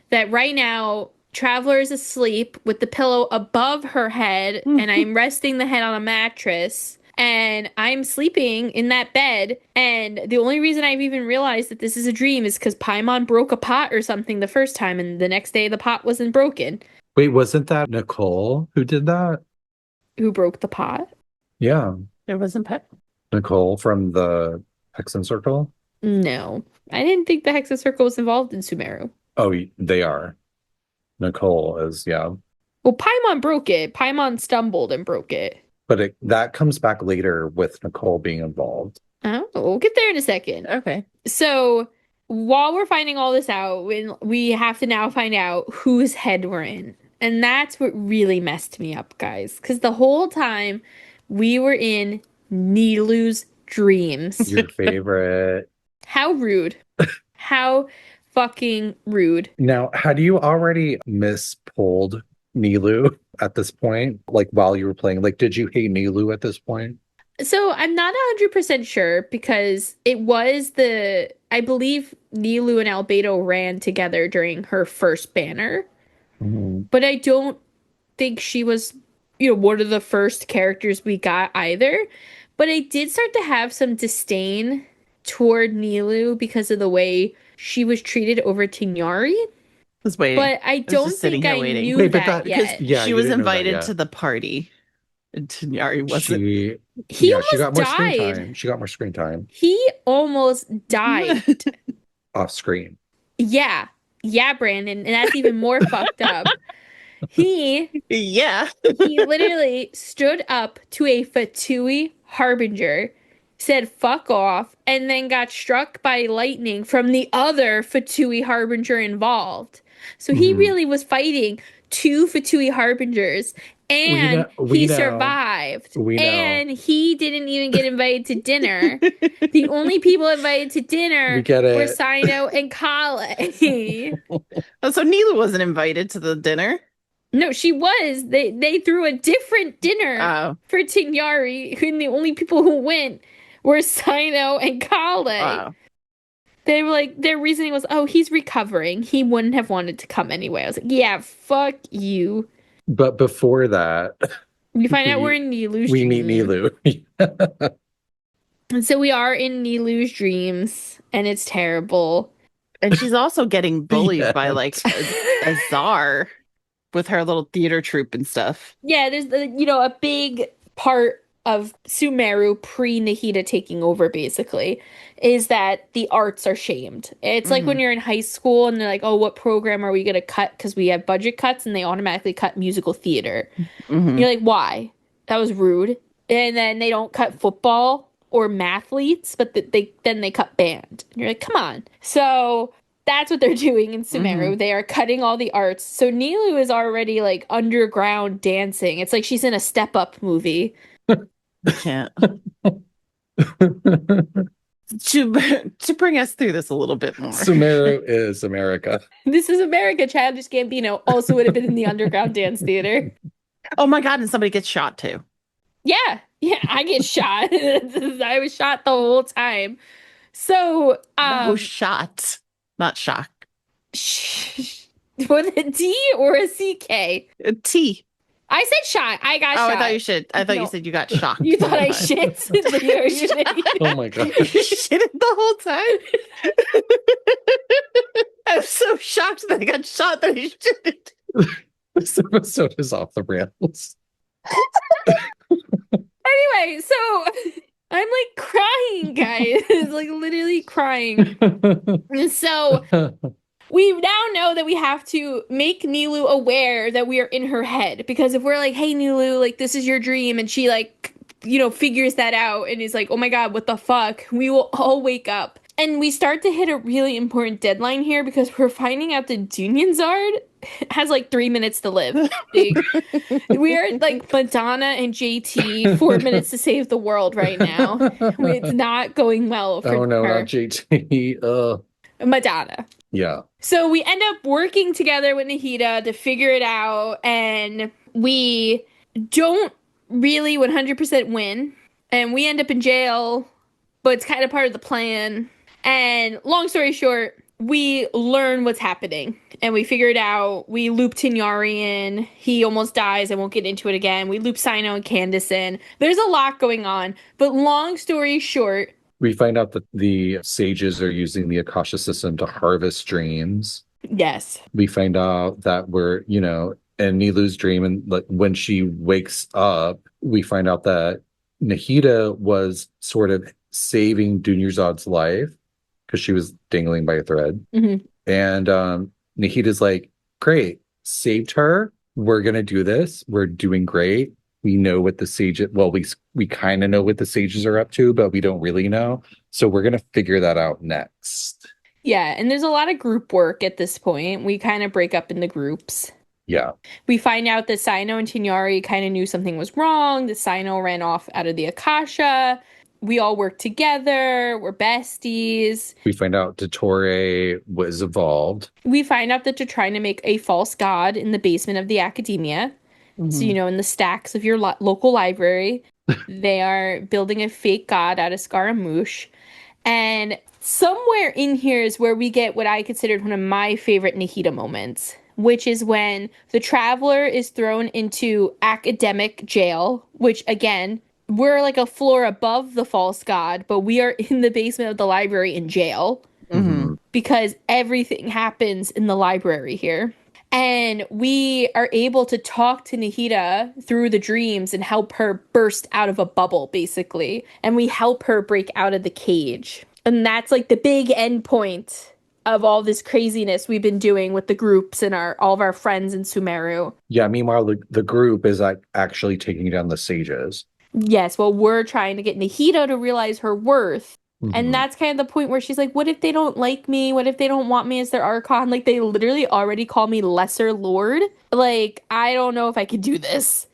that right now Traveler is asleep with the pillow above her head and I'm resting the head on a mattress and I'm sleeping in that bed, and the only reason I've even realized that this is a dream is because Paimon broke a pot or something the first time and the next day the pot wasn't broken. Wait, wasn't that Nicole who did that? Who broke the pot? Yeah. It wasn't Pet. Nicole from the Hexen Circle? No. I didn't think the Hexa Circle was involved in Sumeru. Oh, they are. Nicole is, yeah. Well, Paimon broke it. Paimon stumbled and broke it. But that comes back later with Nicole being involved. Oh, we'll get there in a second. Okay. So while we're finding all this out, we have to now find out whose head we're in. And that's what really messed me up, guys. Because the whole time we were in Nilu's dreams. Your favorite. How rude. How fucking rude. Now, had you already mispulled Nilu at this point? Like while you were playing? Like, did you hate Nilu at this point? So I'm not 100% sure because it was I believe Nilu and Albedo ran together during her first banner. Mm-hmm. But I don't think she was, one of the first characters we got either. But I did start to have some disdain toward Nilu because of the way she was treated over Tignari. Was waiting. But I don't think I knew that yet. Yeah, she was invited to the party. And Tignari wasn't. He almost she got more died. screen time. She got more screen time. He almost died. Off screen. Yeah. Yeah, Brandon. And that's even more fucked up. He literally stood up to a Fatui Harbinger, said fuck off, and then got struck by lightning from the other Fatui Harbinger involved. So he really was fighting two Fatui Harbingers, and he survived. And he didn't even get invited to dinner. The only people invited to dinner were Sino and Kale. Oh, so Nilu wasn't invited to the dinner? No, she was. They threw a different dinner for Tignari, and the only people who went were Sino and Kale. Wow. They were like, their reasoning was, oh, he's recovering. He wouldn't have wanted to come anyway. I was like, yeah, fuck you. But before that, we find out we're in Nilu's dream. We meet Nilu. And so we are in Nilu's dreams, and it's terrible. And she's also getting bullied by like a czar with her little theater troupe and stuff. Yeah, there's a big part of Sumeru pre-Nahida taking over, basically, is that the arts are shamed. It's like when you're in high school and they're like, oh, what program are we going to cut because we have budget cuts, and they automatically cut musical theater. You're like, why? That was rude. And then they don't cut football or mathletes, but then they cut band. And you're like, come on. So that's what they're doing in Sumeru. They are cutting all the arts. So Nilu is already like underground dancing. It's like she's in a Step Up movie. I can't. To bring us through this a little bit more. Sumeru is America. This is America. Childish Gambino also would have been in the underground dance theater. Oh my God, and somebody gets shot too. Yeah, I get shot. I was shot the whole time. So, no, shot, not shock. With a D or a CK? A T. I said shot. I got shot. I thought you said you got shocked. You thought I shit? Oh my God. You shit it the whole time? I'm so shocked that I got shot that I shit it. This episode is off the rails. Anyway, so I'm like crying, guys. Like literally crying. And so we now know that we have to make Nilu aware that we are in her head. Because if we're like, hey, Nilu, like, this is your dream, and she, like, figures that out and is like, oh my God, what the fuck? We will all wake up. And we start to hit a really important deadline here because we're finding out that Dunyanzard has like 3 minutes to live. We are like Madonna and JT, 4 minutes to save the world right now. It's not going well for Oh no, her. not JT. Madonna. Yeah. So we end up working together with Nahida to figure it out, and we don't really 100% win, and we end up in jail, but it's kind of part of the plan. And long story short, we learn what's happening, and we figure it out. We loop Tignari in. He almost dies. I won't get into it again. We loop Sino and Candace in. There's a lot going on, but long story short, we find out that the sages are using the Akasha system to harvest dreams. Yes. We find out that we're, in Nilu's dream, and like when she wakes up, we find out that Nahida was sort of saving Dunyarzad's life because she was dangling by a thread. Mhm. And Nahida's like, great, saved her. We're going to do this. We're doing great. We know what the sages, well, we kind of know what the sages are up to, but we don't really know. So we're going to figure that out next. Yeah, and there's a lot of group work at this point. We kind of break up into groups. Yeah. We find out that Sino and Tignari kind of knew something was wrong. That Sino ran off out of the Akasha. We all work together. We're besties. We find out Dottore was evolved. We find out that they're trying to make a false god in the basement of the academia. So, you know, in the stacks of your local library, they are building a fake god out of Scaramouche. And somewhere in here is where we get what I considered one of my favorite Nahida moments, which is when the Traveler is thrown into academic jail, which, again, we're like a floor above the false god, but we are in the basement of the library in jail because everything happens in the library here. And we are able to talk to Nahida through the dreams and help her burst out of a bubble, basically. And we help her break out of the cage. And that's like the big end point of all this craziness we've been doing with the groups and all of our friends in Sumeru. Yeah, meanwhile, the group is like actually taking down the sages. Yes, well, we're trying to get Nahida to realize her worth. And that's kind of the point where she's like, what if they don't like me? What if they don't want me as their Archon? Like, they literally already call me Lesser Lord. Like, I don't know if I could do this.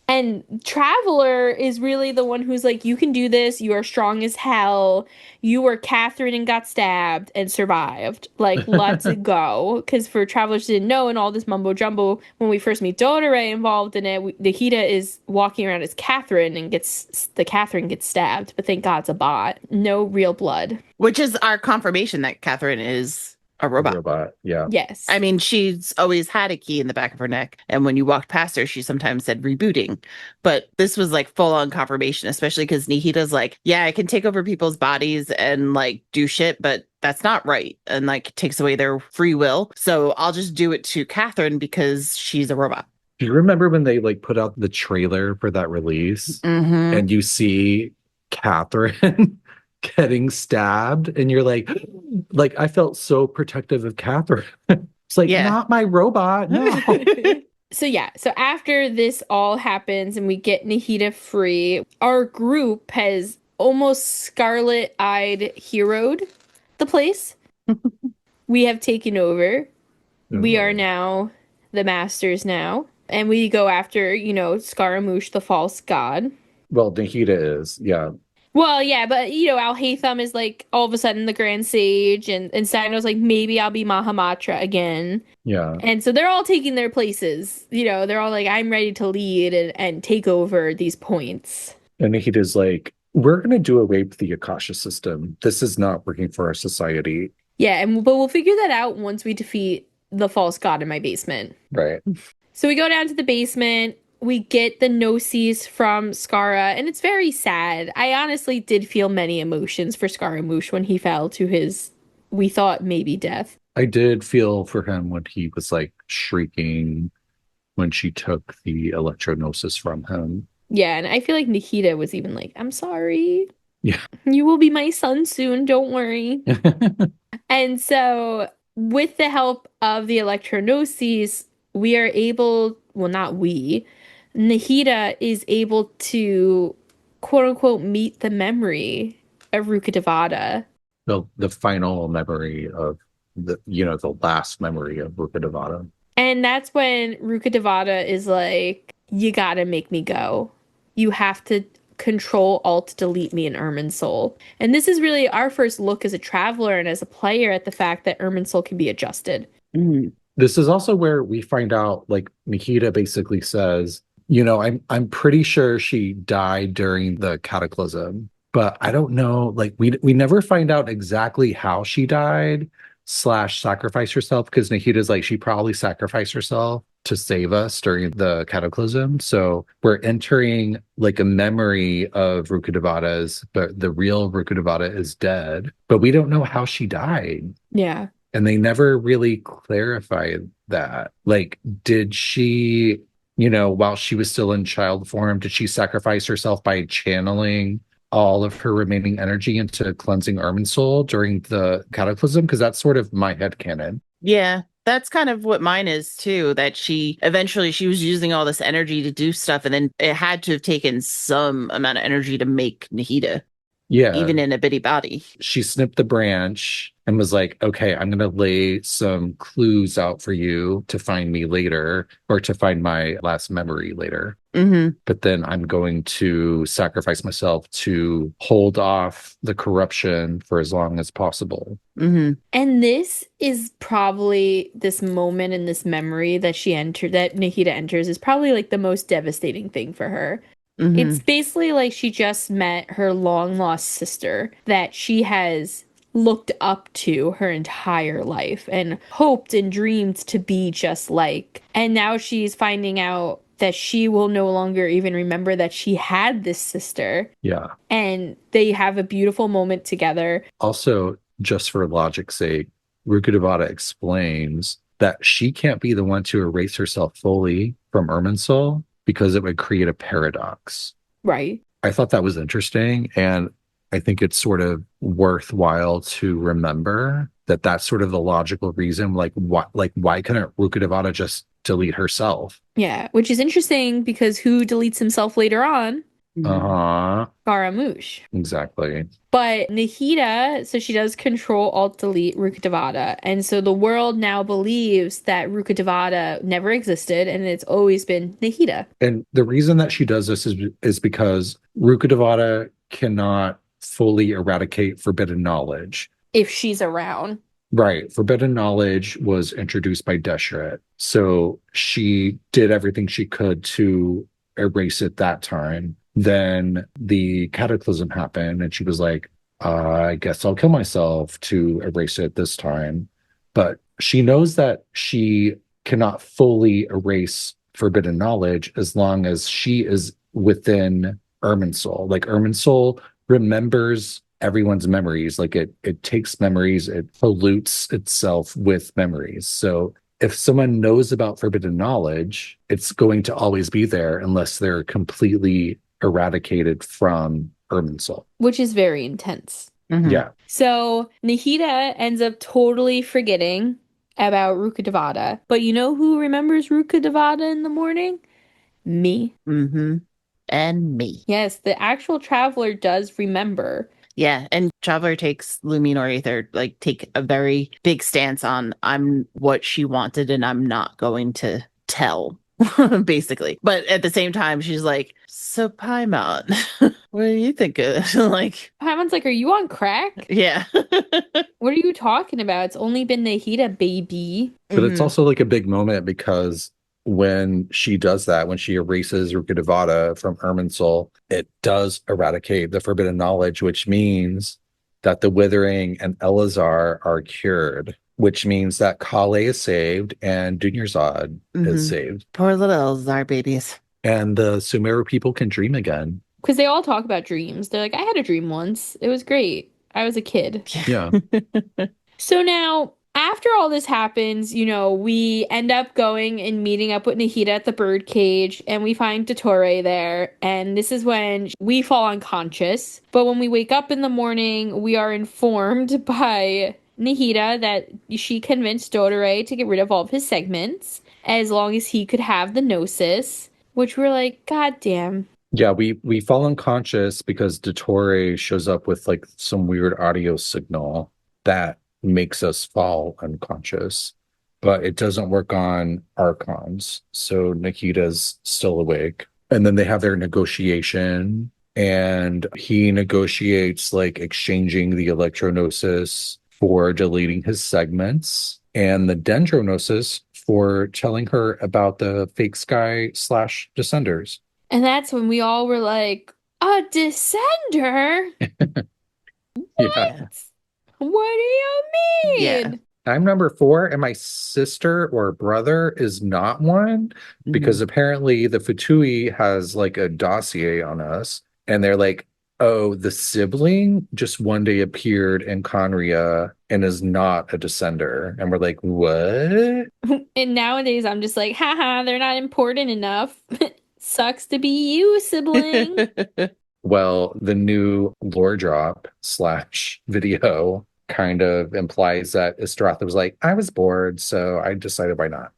And Traveler is really the one who's like, you can do this. You are strong as hell. You were Catherine and got stabbed and survived. Like, let's go. Because for Travelers who didn't know and all this mumbo jumbo, when we first meet Dottore involved in it, Nahida is walking around as Catherine and Catherine gets stabbed. But thank God it's a bot. No real blood. Which is our confirmation that Catherine is a robot. Yeah. Yes. I mean, she's always had a key in the back of her neck. And when you walked past her, she sometimes said rebooting. But this was like full on confirmation, especially because Nahida's like, yeah, I can take over people's bodies and like do shit, but that's not right. And like takes away their free will. So I'll just do it to Catherine because she's a robot. Do you remember when they like put out the trailer for that release and you see Catherine getting stabbed and you're like I felt so protective of Catherine. It's like, not my robot. No. So after this all happens and we get Nahida free, our group has almost scarlet-eyed heroed the place. We have taken over. We are now the masters now. And we go after, Scaramouche, the false god. Well, Nahida is, yeah. Well, yeah, but, Al-Haytham is, like, all of a sudden the Grand Sage, and Sino's like, maybe I'll be Mahamatra again. Yeah. And so they're all taking their places. They're all like, I'm ready to lead and take over these points. And Nahida's like, we're going to do away with the Akasha system. This is not working for our society. Yeah, but we'll figure that out once we defeat the false god in my basement. Right. So we go down to the basement. We get the Gnosis from Skara, and it's very sad. I honestly did feel many emotions for Scaramouche when he fell to his, we thought, maybe death. I did feel for him when he was, like, shrieking when she took the electrognosis from him. Yeah, and I feel like Nahida was even like, I'm sorry. Yeah. You will be my son soon, don't worry. And so, with the help of the electrognosis, we are able, well, not we, Nahida is able to, quote unquote, meet the memory of Rukkhadevata. The final memory of the last memory of Rukkhadevata. And that's when Rukkhadevata is like, you gotta make me go. You have to Control Alt Delete me in Irminsul. And this is really our first look as a traveler and as a player at the fact that Irminsul can be adjusted. This is also where we find out, like, Nahida basically says, I'm pretty sure she died during the Cataclysm, but I don't know, like, we never find out exactly how she died / sacrifice herself, because Nahida's like, she probably sacrificed herself to save us during the Cataclysm. So we're entering like a memory of Rukkhadevata's, but the real Rukkhadevata is dead, but we don't know how she died. Yeah. And they never really clarified that. Like, did she, while she was still in child form, did she sacrifice herself by channeling all of her remaining energy into cleansing Irminsul during the Cataclysm? Because that's sort of my headcanon. Yeah, that's kind of what mine is too, that she was using all this energy to do stuff, and then it had to have taken some amount of energy to make Nahida, Yeah. even in a bitty body. She snipped the branch and was like, okay, I'm going to lay some clues out for you to find me later, or to find my last memory later. Mm-hmm. But then I'm going to sacrifice myself to hold off the corruption for as long as possible. Mm-hmm. And this is probably, this moment in this memory that Nahida enters is probably like the most devastating thing for her. Mm-hmm. It's basically like she just met her long lost sister that she has looked up to her entire life and hoped and dreamed to be just like. And now she's finding out that she will no longer even remember that she had this sister. Yeah. And they have a beautiful moment together. Also, just for logic's sake, Rukkhadevata explains that she can't be the one to erase herself fully from Irminsul because it would create a paradox. Right. I thought that was interesting, and I think it's sort of worthwhile to remember that that's sort of the logical reason. Like, why couldn't Rukkhadevata just delete herself? Yeah, which is interesting because who deletes himself later on? Uh-huh. Scaramouche. Exactly. But Nahida, so she does control alt delete Rukkhadevata. And so the world now believes that Rukkhadevata never existed and it's always been Nahida. And the reason that she does this is because Rukkhadevata cannot fully eradicate forbidden knowledge. If she's around. Right. Forbidden knowledge was introduced by Deshret. So she did everything she could to erase it that time. Then the Cataclysm happened and she was like, I guess I'll kill myself to erase it this time. But she knows that she cannot fully erase forbidden knowledge as long as she is within Irminsul. Like, Irminsul remembers everyone's memories. Like, it takes memories, it pollutes itself with memories. So if someone knows about forbidden knowledge, it's going to always be there unless they're completely eradicated from Irminsul. Which is very intense. Mm-hmm. Yeah. So Nahida ends up totally forgetting about Rukkhadevata. But you know who remembers Rukkhadevata in the morning? Me. Mm-hmm. And me. Yes, the actual traveler does remember. Yeah, and Traveler takes Luminor Aether, like, take a very big stance on, I'm what she wanted and I'm not going to tell, basically. But at the same time, she's like, so Paimon, what do you think of like, Paimon's like, are you on crack? Yeah. What are you talking about? It's only been Nahida, baby. But it's also like a big moment because when she does that, when she erases Rukkhadevata from Irminsul, it does eradicate the forbidden knowledge, which means that the Withering and Elazar are cured, which means that Kale is saved and Dunyarzad is saved. Poor little Elazar babies. And the Sumeru people can dream again. Because they all talk about dreams. They're like, I had a dream once. It was great. I was a kid. Yeah. So now, after all this happens, you know, we end up going and meeting up with Nahida at the birdcage, and we find Dottore there. And this is when we fall unconscious. But when we wake up in the morning, we are informed by Nahida that she convinced Dottore to get rid of all of his segments as long as he could have the Gnosis, which we're like, God damn. Yeah, we fall unconscious because Dottore shows up with like some weird audio signal that makes us fall unconscious, but it doesn't work on Archons. So Nahida's still awake. And then they have their negotiation, and he negotiates like exchanging the Electrognosis for deleting his segments and the Dendrognosis for telling her about the fake sky / descenders. And that's when we all were like, a descender? What? Yeah. What do you mean? Yeah. I'm number 4, and my sister or brother is not one, because apparently the Fatui has like a dossier on us, and they're like, oh, the sibling just one day appeared in Conria and is not a descender. And we're like, what? And nowadays I'm just like, haha, they're not important enough. Sucks to be you, sibling. Well, the new lore drop slash video kind of implies that Istratha was like, I was bored, so I decided why not.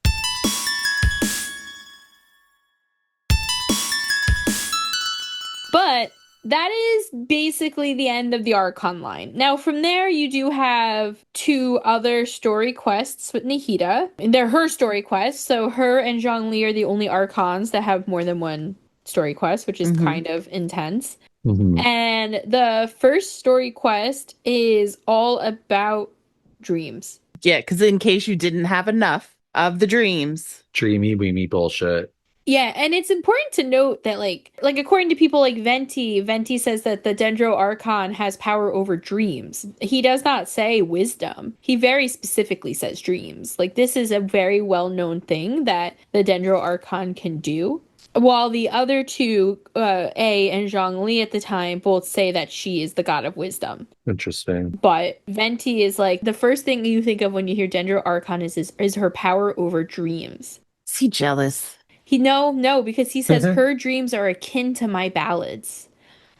But that is basically the end of the Archon line. Now, from there, you do have two other story quests with Nahida. And they're her story quests. So her and Zhongli are the only Archons that have more than one story quest, which is kind of intense. And the first story quest is all about dreams. Yeah, because in case you didn't have enough of the dreams. Dreamy, weemy bullshit. Yeah, and it's important to note that like according to people like Venti says that the Dendro Archon has power over dreams. He does not say wisdom. He very specifically says dreams. Like this is a very well-known thing that the Dendro Archon can do. While the other two, A and Zhongli at the time, both say that she is the god of wisdom. Interesting. But Venti is like, the first thing you think of when you hear Dendro Archon is her power over dreams. Is he jealous? No, because he says her dreams are akin to my ballads,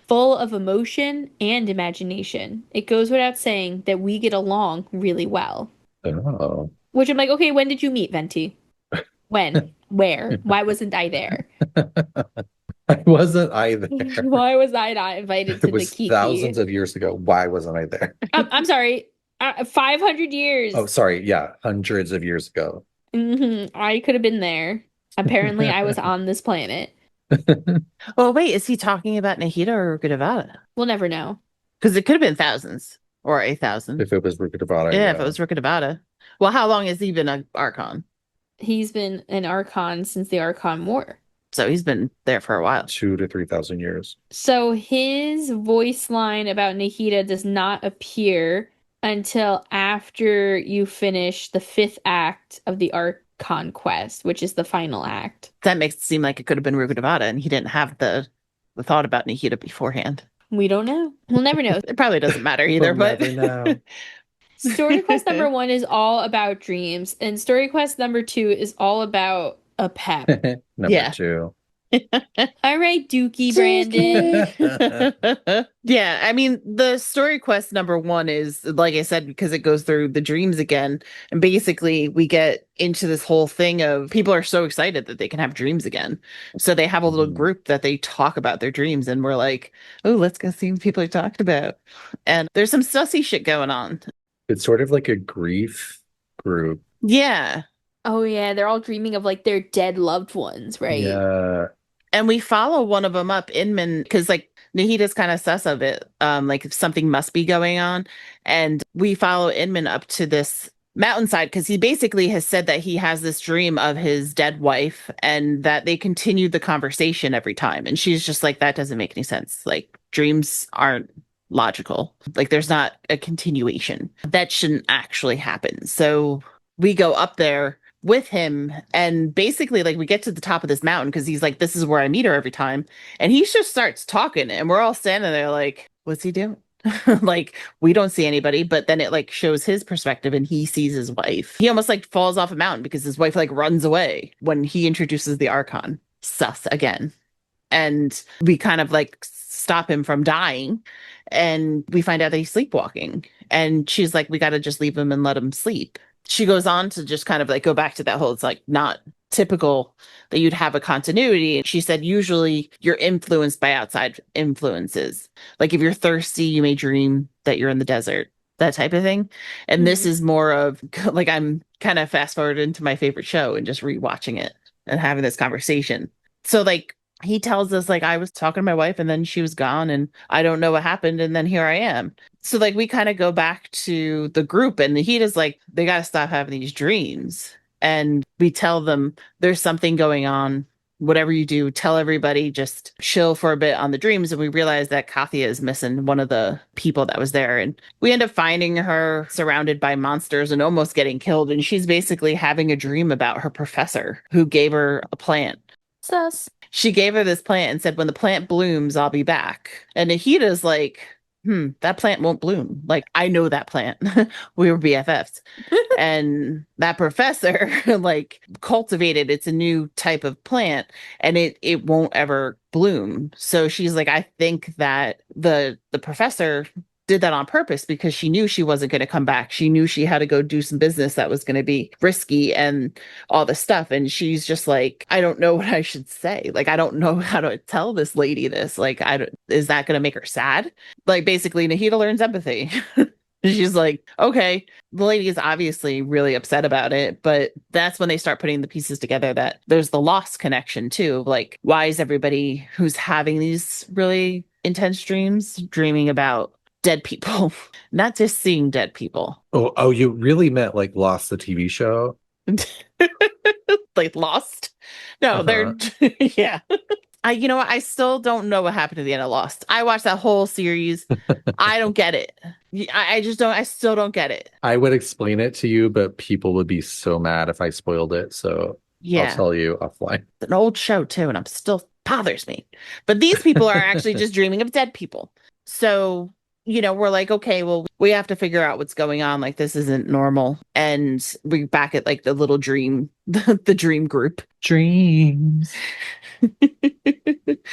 full of emotion and imagination. It goes without saying that we get along really well. Oh. Which I'm like, okay, when did you meet Venti? When? Where? Why wasn't I there? Why wasn't I there? Why was I not invited to It was the Kiki? thousands of years ago. Why wasn't I there? I'm sorry. 500 years. Oh, sorry. Yeah, hundreds of years ago. I could have been there. Apparently, I was on this planet. Oh, wait, is he talking about Nahida or Rukkhadevata? We'll never know. Because it could have been thousands or 8,000. If it was Rukkhadevata. Yeah, if it was Rukkhadevata. Well, how long has he been an Archon? He's been an Archon since the Archon War. So he's been there for a while. 2,000 to 3,000 years. So his voice line about Nahida does not appear until after you finish the 5th act of the Archon Quest, which is the final act. That makes it seem like it could have been Rukkhadevata and he didn't have the thought about Nahida beforehand. We don't know. We'll never know. It probably doesn't matter either, We'll but never know. Story quest number 1 is all about dreams, and story quest number 2 is all about a pep. Number 2. All right, Dookie Brandon. Yeah, I mean, the story quest number 1 is, like I said, because it goes through the dreams again. And basically, we get into this whole thing of people are so excited that they can have dreams again. So they have a little group that they talk about their dreams. And we're like, oh, let's go see what people are talking about. And there's some sussy shit going on. It's sort of like a grief group. Yeah. Oh, yeah. They're all dreaming of like their dead loved ones, right? Yeah. And we follow one of them up, Inman, because like Nahida's kind of sus of it. Like if something must be going on. And we follow Inman up to this mountainside because he basically has said that he has this dream of his dead wife and that they continue the conversation every time. And she's just like, that doesn't make any sense. Like dreams aren't logical. Like there's not a continuation. That shouldn't actually happen. So we go up there with him and basically like we get to the top of this mountain because he's like, this is where I meet her every time. And he just starts talking and we're all standing there like, what's he doing? Like we don't see anybody, but then it like shows his perspective and he sees his wife. He almost like falls off a mountain because his wife like runs away when he introduces the Archon. Sus again. And we kind of like stop him from dying and we find out that he's sleepwalking. And she's like, we got to just leave him and let him sleep. She goes on to just kind of like go back to that whole, it's like not typical that you'd have a continuity. And she said, usually you're influenced by outside influences. Like if you're thirsty, you may dream that you're in the desert, that type of thing. And this is more of like, I'm kind of fast forward into my favorite show and just rewatching it and having this conversation. So like, he tells us like, I was talking to my wife and then she was gone and I don't know what happened. And then here I am. So like, we kind of go back to the group and he is like, they got to stop having these dreams. And we tell them there's something going on. Whatever you do, tell everybody, just chill for a bit on the dreams. And we realize that Kathia is missing one of the people that was there. And we end up finding her surrounded by monsters and almost getting killed. And she's basically having a dream about her professor who gave her a plant. Sus. She gave her this plant and said, when the plant blooms, I'll be back. And Nahida's like, that plant won't bloom. Like, I know that plant. We were BFFs. And that professor like cultivated, it's a new type of plant, and it won't ever bloom. So she's like, I think that the professor did that on purpose because she knew she wasn't going to come back. She knew she had to go do some business that was going to be risky and all this stuff. And she's just like, I don't know what I should say. Like, I don't know how to tell this lady this. Like, is that going to make her sad? Like, basically, Nahida learns empathy. She's like, okay, the lady is obviously really upset about it, but that's when they start putting the pieces together that there's the lost connection too. Like, why is everybody who's having these really intense dreams dreaming about dead people, not just seeing dead people? Oh, you really meant like Lost, the TV show? Like Lost? No, they're yeah. You know what? I still don't know what happened to the end of Lost. I watched that whole series. I don't get it. I just don't. I still don't get it. I would explain it to you, but people would be so mad if I spoiled it. So Yeah, I'll tell you offline. it's an old show too, and I'm still bothers me. But these people are actually just dreaming of dead people. So, we're like, okay, well, we have to figure out what's going on. Like, this isn't normal. And we're back at like the little dream, the dream group. Dreams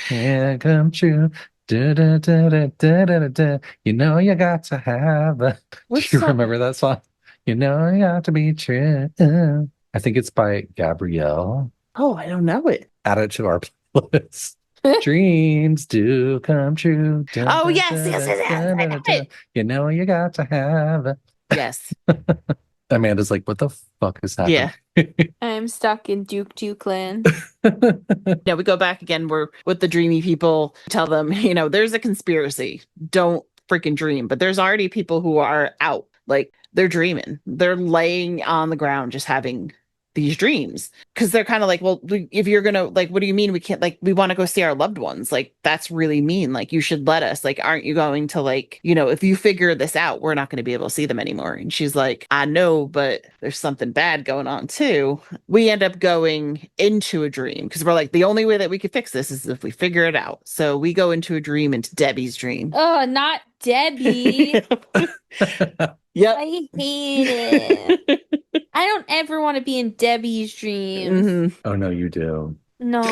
can't come true. Da, da, da, da, da, da, da. You know you got to have a... Do you remember that song? You know you got to be true. I think it's by Gabrielle. Oh, I don't know it. Add it to our playlist. Dreams do come true. Da, Oh, da, yes, da, yes, da, yes, yes. da, I da, got da. it. You know you got to have it. Yes. Amanda's like, what the fuck is happening? Yeah. I'm stuck in Duke land. Yeah, we go back again. We're with the dreamy people. Tell them, there's a conspiracy. Don't freaking dream. But there's already people who are out. Like, they're dreaming. They're laying on the ground just having these dreams, because they're kind of like, well, if you're gonna, like, what do you mean we can't, like, we want to go see our loved ones? Like, that's really mean. Like, you should let us. Like, aren't you going to, like, if you figure this out, we're not going to be able to see them anymore? And she's like, I know, but there's something bad going on too. We end up going into a dream because we're like, the only way that we could fix this is if we figure it out. So we go into a dream, into Debbie's dream. Oh, not Debbie. Yep. I hate it. I don't ever want to be in Debbie's dreams. Mhm. Oh, no, you do. No.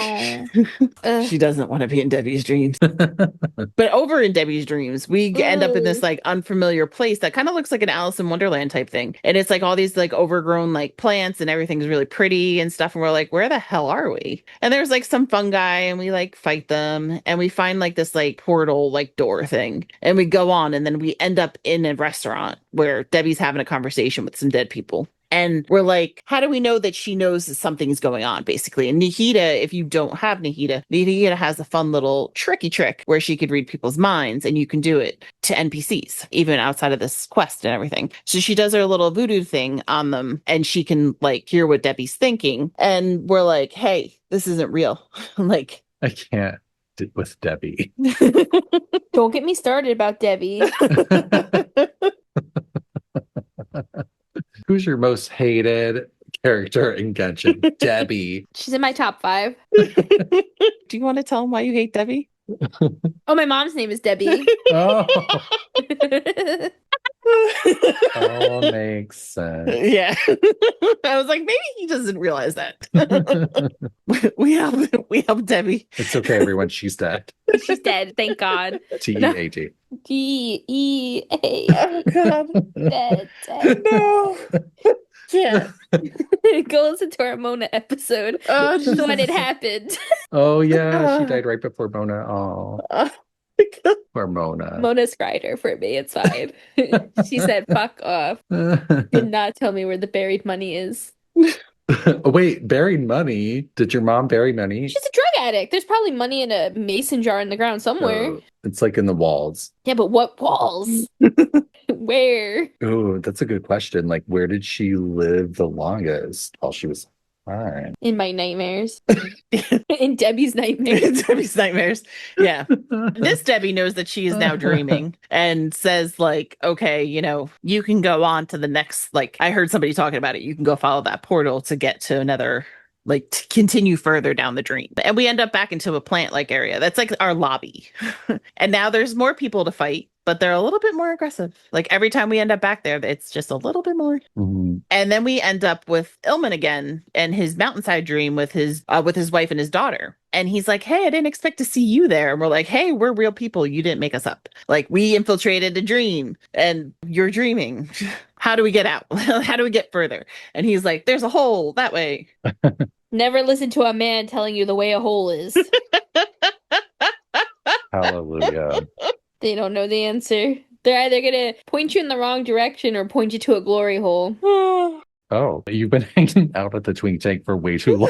She doesn't want to be in Debbie's dreams. But over in Debbie's dreams, we end up in this like unfamiliar place that kind of looks like an Alice in Wonderland type thing. And it's like all these like overgrown like plants, and everything's really pretty and stuff. And we're like, where the hell are we? And there's like some fungi, and we like fight them, and we find like this like portal like door thing. And we go on, and then we end up in a restaurant where Debbie's having a conversation with some dead people. And we're like, how do we know that she knows that something's going on, basically? And Nahida, if you don't have Nahida has a fun little tricky trick where she could read people's minds, and you can do it to NPCs, even outside of this quest and everything. So she does her little voodoo thing on them, and she can like hear what Debbie's thinking. And we're like, hey, this isn't real. Like, I can't with Debbie. Don't get me started about Debbie. Who's your most hated character in Genshin? Debbie. She's in my top 5. do you want to tell them why you hate Debbie? Oh, my mom's name is Debbie. Oh, all makes sense. Yeah. I was like, maybe he doesn't realize that. we help Debbie. It's okay, everyone. She's dead. She's dead, thank God. T-E-A-T. D-E-A. Oh, God. Dead. No. Yeah. Go listen to our Mona episode when it happened. Oh, yeah. She died right before Mona. Oh, poor Mona. Mona cried her for me. It's fine. She said, fuck off. Did not tell me where the buried money is. Oh, wait, buried money? Did your mom bury money? She's a drug addict. There's probably money in a mason jar in the ground somewhere. It's like in the walls. Yeah, but what walls? Where? Oh, that's a good question. Like, where did she live the longest while she was fine? In my nightmares. In Debbie's nightmares. Debbie's nightmares. Yeah. This Debbie knows that she is now dreaming and says, like, okay, you can go on to the next, like, I heard somebody talking about it. You can go follow that portal to get to another, like, to continue further down the dream. And we end up back into a plant-like area. That's like our lobby. And now there's more people to fight. but they're a little bit more aggressive. Like every time we end up back there, it's just a little bit more. Mm-hmm. And then we end up with Ilman again and his mountainside dream with his wife and his daughter. And he's like, hey, I didn't expect to see you there. And we're like, hey, we're real people. You didn't make us up. Like, we infiltrated a dream and you're dreaming. How do we get out? How do we get further? And he's like, there's a hole that way. Never listen to a man telling you the way a hole is. Hallelujah. They don't know the answer. They're either going to point you in the wrong direction or point you to a glory hole. Oh, you've been hanging out at the twink tank for way too long.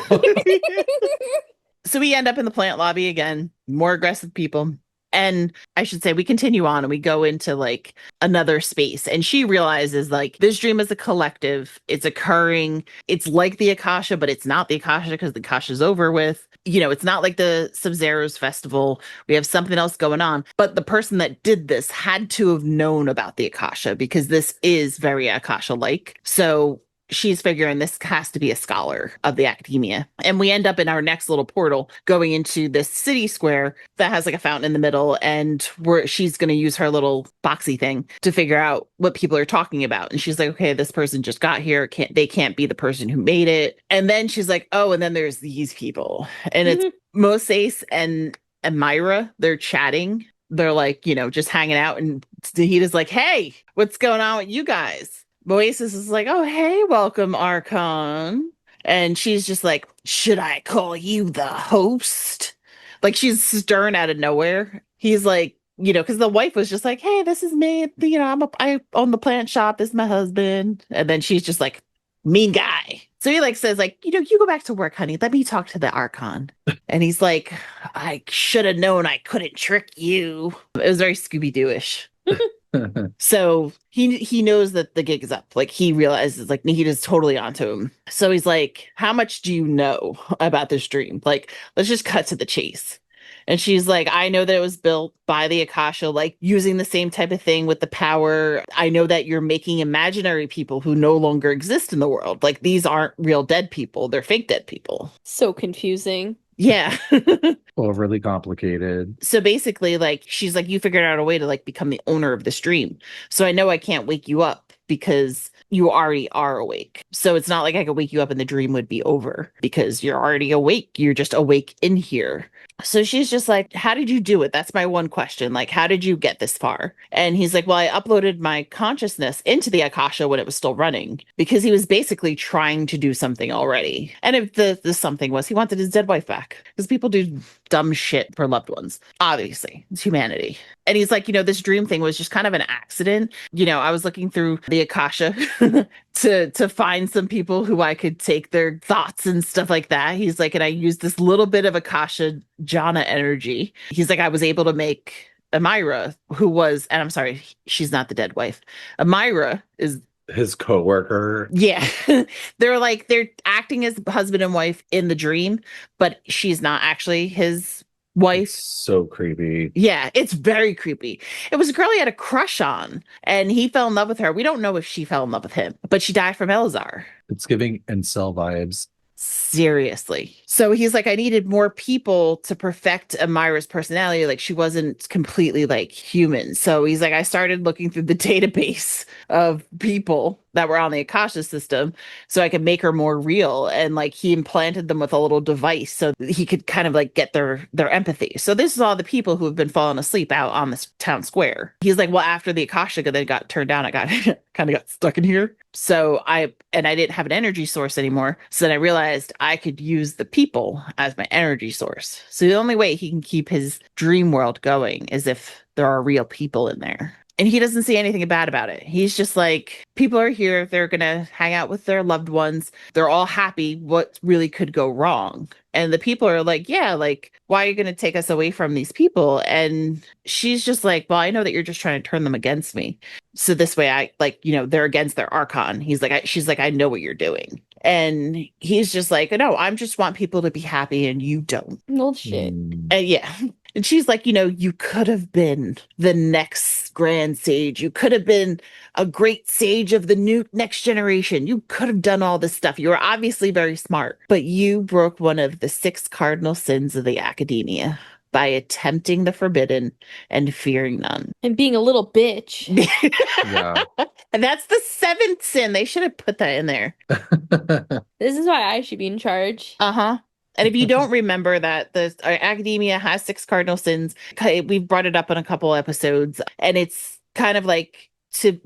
So we end up in the plant lobby again, more aggressive people. And I should say we continue on and we go into like another space. And she realizes like this dream is a collective. It's occurring. It's like the Akasha, but it's not the Akasha because the Akasha's over with. You know, it's not like the Sub-Zero's festival. We have something else going on. But the person that did this had to have known about the Akasha because this is very Akasha-like. So she's figuring this has to be a scholar of the academia. And we end up in our next little portal going into this city square that has like a fountain in the middle. And she's going to use her little boxy thing to figure out what people are talking about. And she's like, okay, this person just got here. They can't be the person who made it. And then she's like, oh, and then there's these people. And it's Moses and Amira. They're chatting. They're like, you know, just hanging out. And Nahida's like, hey, what's going on with you guys? Oasis is like, oh, hey, welcome, Archon. And she's just like, should I call you the host? Like, she's stern out of nowhere. He's like, you know, because the wife was just like, hey, this is me. You know, I own the plant shop. This is my husband. And then she's just like, mean guy. So he like says like, you know, you go back to work, honey. Let me talk to the Archon. And he's like, I should have known I couldn't trick you. It was very Scooby-Doo-ish. So he knows that the gig is up. Like he realizes like Nahida's totally onto him. So he's like, how much do you know about this dream? Like, let's just cut to the chase. And she's like, I know that it was built by the Akasha, like using the same type of thing with the power. I know that you're making imaginary people who no longer exist in the world. Like these aren't real dead people. They're fake dead people. So confusing. Yeah. Overly complicated. So basically, like, she's like, you figured out a way to like become the owner of this dream. So I know I can't wake you up because you already are awake. So it's not like I could wake you up and the dream would be over because you're already awake. You're just awake in here. So she's just like, how did you do it? That's my one question. Like, how did you get this far? And he's like, well, I uploaded my consciousness into the Akasha when it was still running because he was basically trying to do something already. And if the something was he wanted his dead wife back because people do dumb shit for loved ones. Obviously, it's humanity. And he's like, you know, this dream thing was just kind of an accident. You know, I was looking through the Akasha to find some people who I could take their thoughts and stuff like that. He's like, and I used this little bit of Akasha Jhana energy. He's like, I was able to make Amira, who was, and I'm sorry, she's not the dead wife. Amira is his coworker. Yeah. They're acting as husband and wife in the dream, but she's not actually his wife. It's so creepy. Yeah, it's very creepy. It was a girl he had a crush on, and he fell in love with her. We don't know if she fell in love with him, but she died from Elazar. It's giving incel vibes. Seriously. So he's like, I needed more people to perfect Amira's personality. Like she wasn't completely like human. So he's like, I started looking through the database of people that were on the Akasha system so I could make her more real. And like he implanted them with a little device so he could kind of like get their empathy. So this is all the people who have been falling asleep out on this town square. He's like, well, after the Akasha then got turned down, I got kind of got stuck in here. So I didn't have an energy source anymore. So then I realized I could use the people as my energy source. So the only way he can keep his dream world going is if there are real people in there. And he doesn't see anything bad about it. He's just like, people are here. They're going to hang out with their loved ones. They're all happy. What really could go wrong? And the people are like, yeah, like, why are you going to take us away from these people? And she's just like, well, I know that you're just trying to turn them against me. So this way I like, you know, they're against their Archon. She's like, I know what you're doing. And he's just like, no, I just want people to be happy and you don't. No shit. And yeah. And she's like, you know, you could have been the next grand sage. You could have been a great sage of the next generation. You could have done all this stuff. You were obviously very smart, but you broke one of the 6 cardinal sins of the academia. by attempting the forbidden and fearing none. And being a little bitch. Yeah. And that's the 7th sin. They should have put that in there. This is why I should be in charge. Uh-huh. And if you don't remember that, academia has 6 cardinal sins. We've brought it up in a couple episodes, and it's kind of like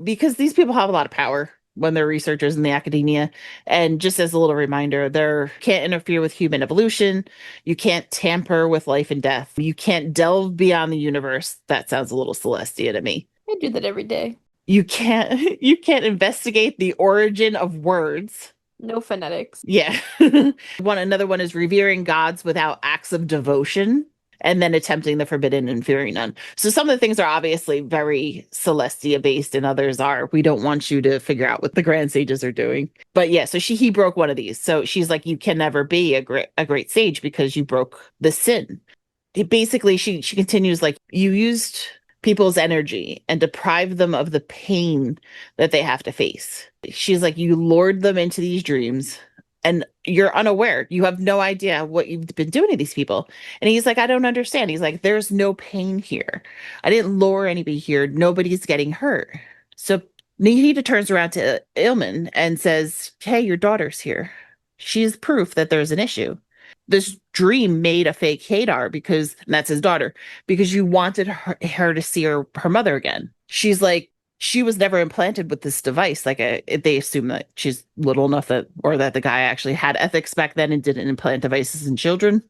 because these people have a lot of power when they're researchers in the academia. And just as a little reminder, they can't interfere with human evolution. You can't tamper with life and death. You can't delve beyond the universe. That sounds a little Celestia to me. I do that every day. You can't investigate the origin of words. No phonetics. Yeah. Another one is revering gods without acts of devotion, and then attempting the forbidden and fearing none. So some of the things are obviously very Celestia based, and others are, we don't want you to figure out what the grand sages are doing. But yeah, so he broke one of these. So she's like, you can never be a great sage because you broke the sin. Basically, she continues like, you used people's energy and deprive them of the pain that they have to face. She's like, you lured them into these dreams and you're unaware. You have no idea what you've been doing to these people. And he's like, I don't understand. He's like, there's no pain here. I didn't lure anybody here. Nobody's getting hurt. So Nahida turns around to Ilmin and says, hey, your daughter's here. She's proof that there's an issue. This dream made a fake Hadar and that's his daughter, because you wanted her to see her mother again. She's like, she was never implanted with this device. Like they assume that she's little enough that the guy actually had ethics back then and didn't implant devices in children.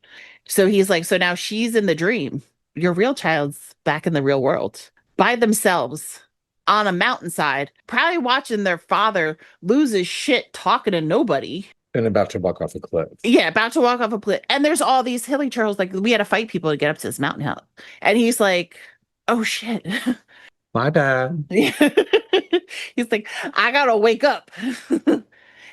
So he's like, so now she's in the dream. Your real child's back in the real world by themselves on a mountainside, probably watching their father lose his shit talking to nobody. And about to walk off a cliff. Yeah, about to walk off a cliff. And there's all these hilly trails. Like, we had to fight people to get up to this mountain hill. And he's like, oh, shit. My bad. He's like, I gotta wake up.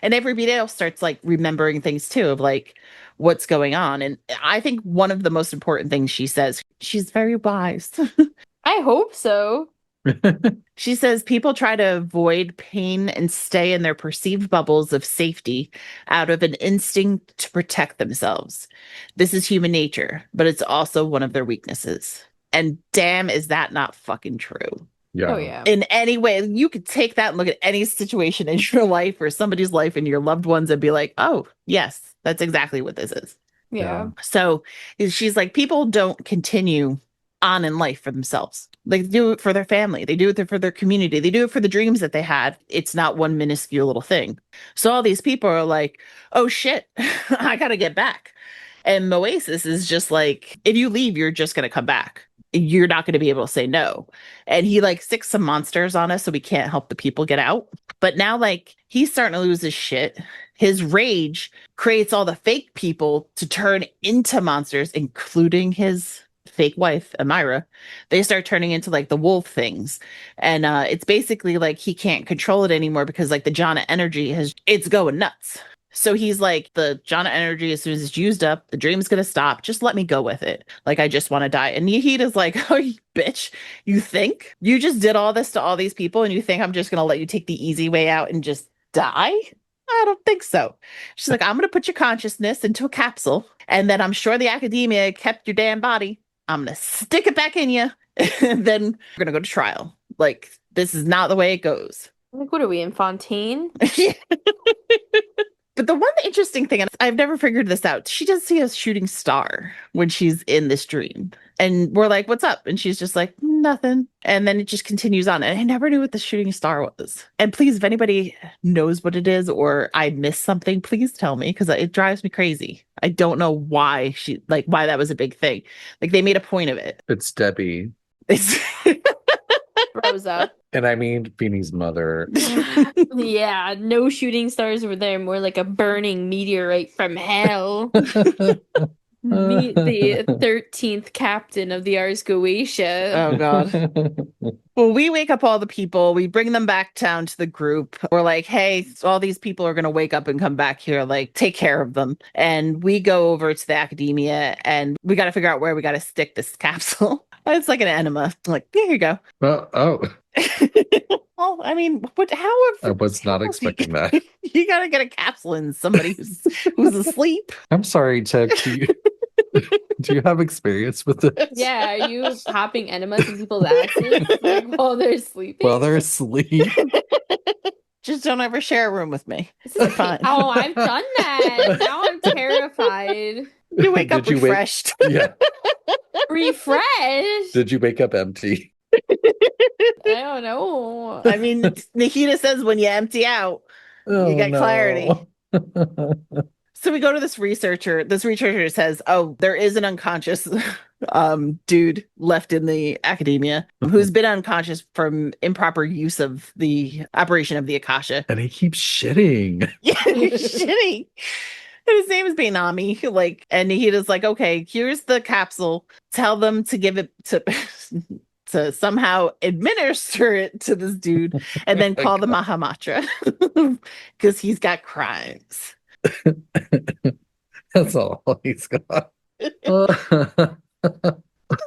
And everybody else starts, like, remembering things, too, of, like, what's going on. And I think one of the most important things she says, she's very wise. I hope so. She says people try to avoid pain and stay in their perceived bubbles of safety out of an instinct to protect themselves. This is human nature, but it's also one of their weaknesses. And damn, is that not fucking true? Yeah. Oh, yeah. In any way, you could take that and look at any situation in your life or somebody's life and your loved ones and be like, oh, yes, that's exactly what this is. Yeah. So she's like, people don't continue on in life for themselves. They do it for their family. They do it for their community. They do it for the dreams that they had. It's not one minuscule little thing. So all these people are like, oh shit, I gotta get back. And Moasis is just like, if you leave, you're just gonna come back. You're not gonna be able to say no. And he like sticks some monsters on us so we can't help the people get out. But now like he's starting to lose his shit. His rage creates all the fake people to turn into monsters, including his fake wife, Amira. They start turning into like the wolf things. And it's basically like he can't control it anymore because like the jhana energy it's going nuts. So he's like, the jhana energy, as soon as it's used up, the dream's gonna stop. Just let me go with it. Like, I just want to die. And Nahida's like, oh, you bitch, you think you just did all this to all these people and you think I'm just gonna let you take the easy way out and just die? I don't think so. She's like, I'm gonna put your consciousness into a capsule, and then I'm sure the academia kept your damn body. I'm going to stick it back in you, and then we're going to go to trial. Like, this is not the way it goes. Like, what are we, in Fontaine? But the one interesting thing, and I've never figured this out, she does see a shooting star when she's in this dream. And we're like, what's up? And she's just like, nothing. And then it just continues on. And I never knew what the shooting star was. And please, if anybody knows what it is or I missed something, please tell me, because it drives me crazy. I don't know why why that was a big thing. Like, they made a point of it. It's Debbie. It's Rosa. And I mean Beanie's mother. Yeah, no shooting stars were there. More like a burning meteorite from hell. Meet the 13th captain of the Ars Goetia. Oh, God. Well, we wake up all the people. We bring them back down to the group. We're like, hey, all these people are going to wake up and come back here. Like, take care of them. And we go over to the academia and we got to figure out where we got to stick this capsule. It's like an enema. I'm like, here you go. Well, oh. Well, I mean, I was not expecting that. You got to get a capsule in somebody who's asleep. I'm sorry, Ted. Do you have experience with this? Yeah, are you popping enemas in people's asses like while they're sleeping? While they're asleep? Just don't ever share a room with me. This is Fine. Oh, I've done that. Now I'm terrified. You wake up Did you wake- refreshed. Yeah. Refresh? Did you wake up empty? I don't know. I mean, Nahida says when you empty out, you get clarity. So we go to this researcher. This researcher says, oh, there is an unconscious dude left in the academia who's been unconscious from improper use of the operation of the Akasha. And he keeps shitting. Yeah, he's shitting. And his name is Bainami. Like, and Nahida's like, okay, here's the capsule. Tell them to give it to to somehow administer it to this dude and then call the Mahamatra because he's got crimes. That's all he's got. Then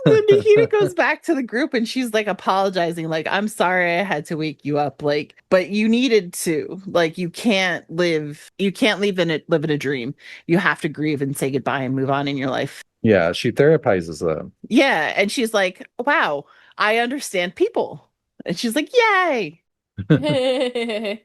Nahida goes back to the group and she's like apologizing, like, I'm sorry I had to wake you up, like, but you needed to. Like, you can't live in a dream. You have to grieve and say goodbye and move on in your life. Yeah, she therapizes them. Yeah, and she's like, wow, I understand people. And she's like, yay.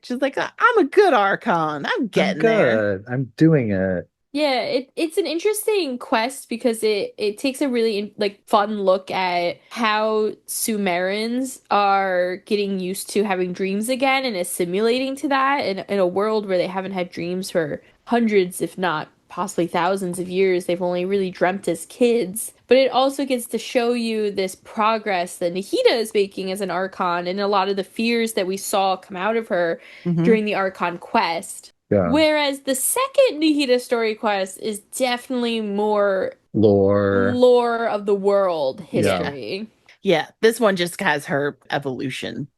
She's like, I'm a good Archon. I'm getting there. I'm doing it. Yeah, it's an interesting quest because it takes a really like fun look at how Sumerans are getting used to having dreams again and assimilating to that in a world where they haven't had dreams for hundreds, if not possibly thousands of years. They've only really dreamt as kids. But it also gets to show you this progress that Nahida is making as an Archon and a lot of the fears that we saw come out of her during the Archon Quest. Yeah. Whereas the second Nahida story quest is definitely more lore of the world history. Yeah, this one just has her evolution.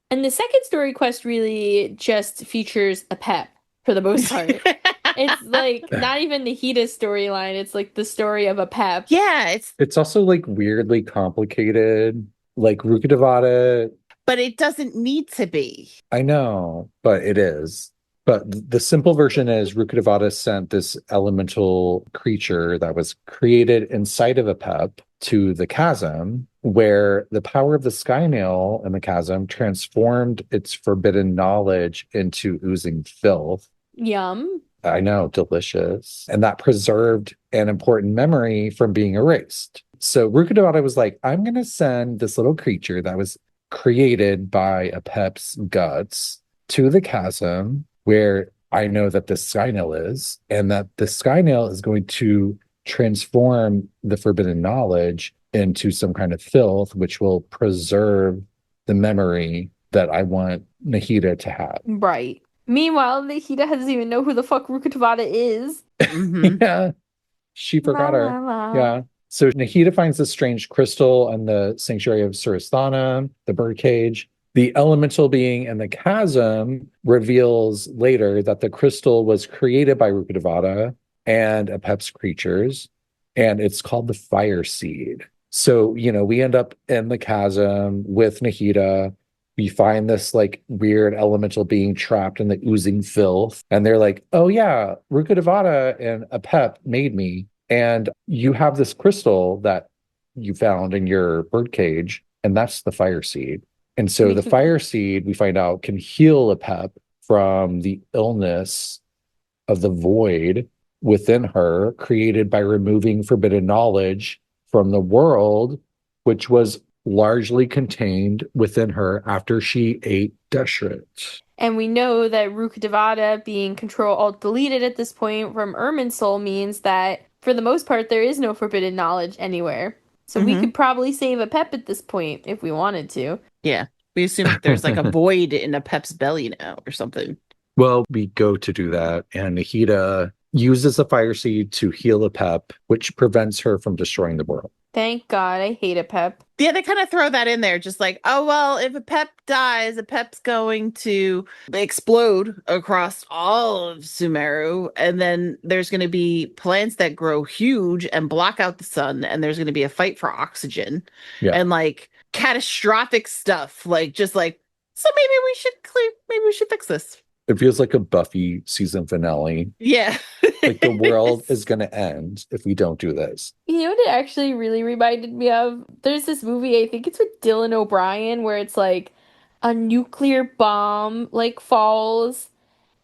And the second story quest really just features a pep for the most part. It's like not even Nahida's storyline, it's like the story of a pep. Yeah, it's also like weirdly complicated. Like Rukkhadevata. But it doesn't need to be. I know, but it is. But the simple version is Rukkhadevata sent this elemental creature that was created inside of a pep to the chasm, where the power of the skynail in the chasm transformed its forbidden knowledge into oozing filth. Yum. I know, delicious. And that preserved an important memory from being erased. So Rukkhadevata was like, I'm going to send this little creature that was created by a pep's guts to the chasm, where I know that the skynail is, and that the skynail is going to transform the forbidden knowledge into some kind of filth, which will preserve the memory that I want Nahida to have. Right. Meanwhile, Nahida doesn't even know who the fuck Rukkhadevata is. Yeah. She forgot her. Yeah. So Nahida finds this strange crystal in the sanctuary of Surasthana, the birdcage. The elemental being in the chasm reveals later that the crystal was created by Rukkhadevata and Apep's creatures, and it's called the fire seed. So, we end up in the chasm with Nahida. We find this like weird elemental being trapped in the oozing filth. And they're like, oh yeah, Rukkhadevata and Apep made me. And you have this crystal that you found in your birdcage, and that's the fire seed. And so the fire seed, we find out, can heal Apep from the illness of the void within her, created by removing forbidden knowledge from the world, which was largely contained within her after she ate Deshret. And we know that Rukkhadevata being Control-Alt-Deleted at this point from Irminsul means that, for the most part, there is no forbidden knowledge anywhere. So we could probably save Apep at this point if we wanted to. Yeah. We assume that there's like a void in Apep's belly now or something. Well, we go to do that, and Nahida uses the fire seed to heal Apep, which prevents her from destroying the world. Thank God, I hate Apep. Yeah, they kind of throw that in there, just like, oh, well, if Apep dies, Apep's going to explode across all of Sumeru, and then there's going to be plants that grow huge and block out the sun, and there's going to be a fight for oxygen, and like catastrophic stuff, like just like, so maybe we should fix this. It feels like a Buffy season finale. Yeah. Like the world is going to end if we don't do this. You know what it actually really reminded me of? There's this movie, I think it's with Dylan O'Brien, where it's like a nuclear bomb like falls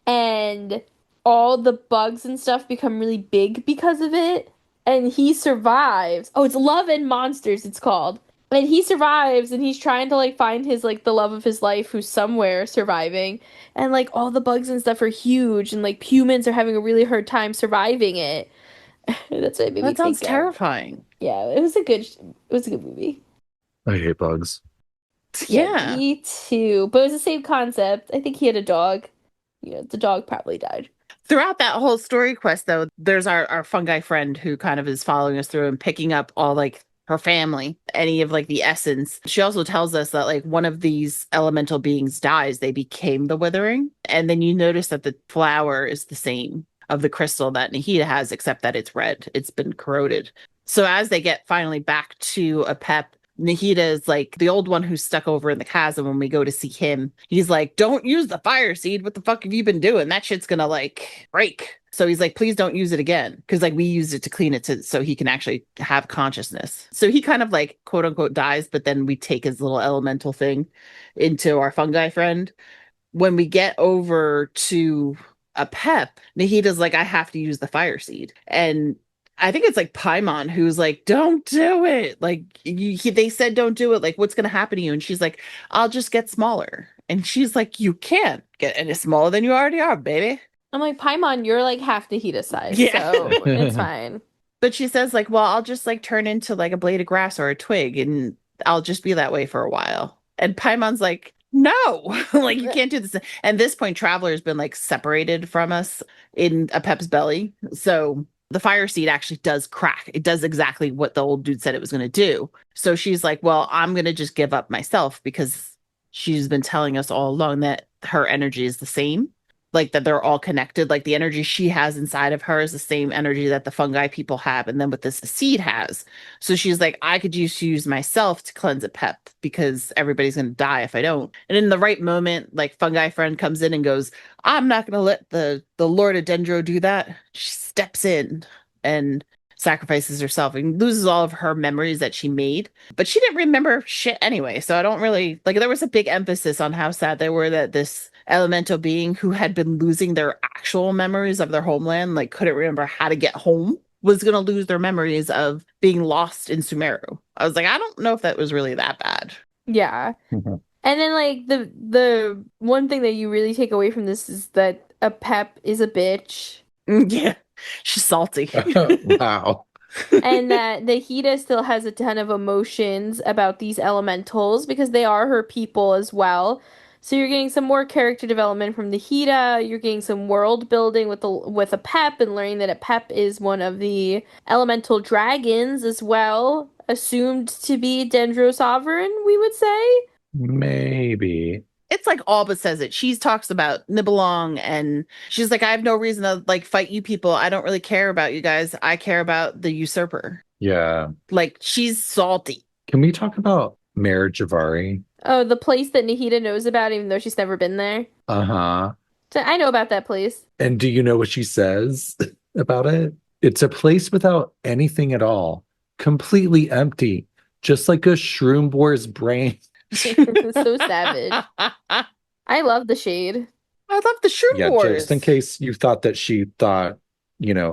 and all the bugs and stuff become really big because of it. And he survives. Oh, it's Love and Monsters, it's called. And he survives and he's trying to like find his like the love of his life who's somewhere surviving. And like all the bugs and stuff are huge and like humans are having a really hard time surviving it. That's what it made me That sounds think of. terrifying. Yeah, it was a good movie. I hate bugs. Yeah. Me too. But it was the same concept. I think he had a dog. The dog probably died. Throughout that whole story quest, though, there's our fungi friend who kind of is following us through and picking up all like her family, any of like the essence. She also tells us that like one of these elemental beings dies, they became the withering. And then you notice that the flower is the same of the crystal that Nahida has, except that it's red. It's been corroded. So as they get finally back to a pep, Nahida is like the old one who's stuck over in the chasm. When we go to see him, he's like, don't use the fire seed. What the fuck have you been doing? That shit's gonna like break. So he's like, please don't use it again. Cause like we used it to clean it so he can actually have consciousness. So he kind of like quote unquote dies, but then we take his little elemental thing into our fungi friend. When we get over to a pep, Nahida's like, I have to use the fire seed. And I think it's like Paimon who's like, don't do it. Like they said, don't do it. Like, what's going to happen to you? And she's like, I'll just get smaller. And she's like, you can't get any smaller than you already are, baby. I'm like, Paimon, you're like half Nahida size, Yeah. so it's fine. But she says like, well, I'll just like turn into like a blade of grass or a twig and I'll just be that way for a while. And Paimon's like, no, like you can't do this. And this point, Traveler's been like separated from us in a pep's belly. So the fire seed actually does crack. It does exactly what the old dude said it was going to do. So she's like, well, I'm going to just give up myself because she's been telling us all along that her energy is the same, like that they're all connected. Like the energy she has inside of her is the same energy that the fungi people have. And then what this seed has. So she's like, I could use myself to cleanse a pep because everybody's going to die if I don't. And in the right moment, like fungi friend comes in and goes, I'm not going to let the Lord of Dendro do that. She steps in and sacrifices herself and loses all of her memories that she made. But she didn't remember shit anyway. So I don't really like, there was a big emphasis on how sad they were that this elemental being who had been losing their actual memories of their homeland, like couldn't remember how to get home, was going to lose their memories of being lost in Sumeru. I was like, I don't know if that was really that bad. Yeah. Mhm. And then like the one thing that you really take away from this is that a pep is a bitch. Yeah, she's salty. Wow. And that Nahida still has a ton of emotions about these elementals because they are her people as well. So you're getting some more character development from Nahida. You're getting some world building with a pep and learning that a pep is one of the elemental dragons as well, assumed to be Dendro sovereign, we would say. Maybe. It's like Alba says it. She talks about Nibelung and she's like, I have no reason to like fight you people. I don't really care about you guys. I care about the usurper. Yeah. Like she's salty. Can we talk about Mayor Javari? Oh, the place that Nahida knows about, even though she's never been there. Uh-huh. So I know about that place. And do you know what she says about it? It's a place without anything at all. Completely empty. Just like a shroom boar's brain. So savage. I love the shade. I love the shroom Yeah, wars. just in case you thought that she thought,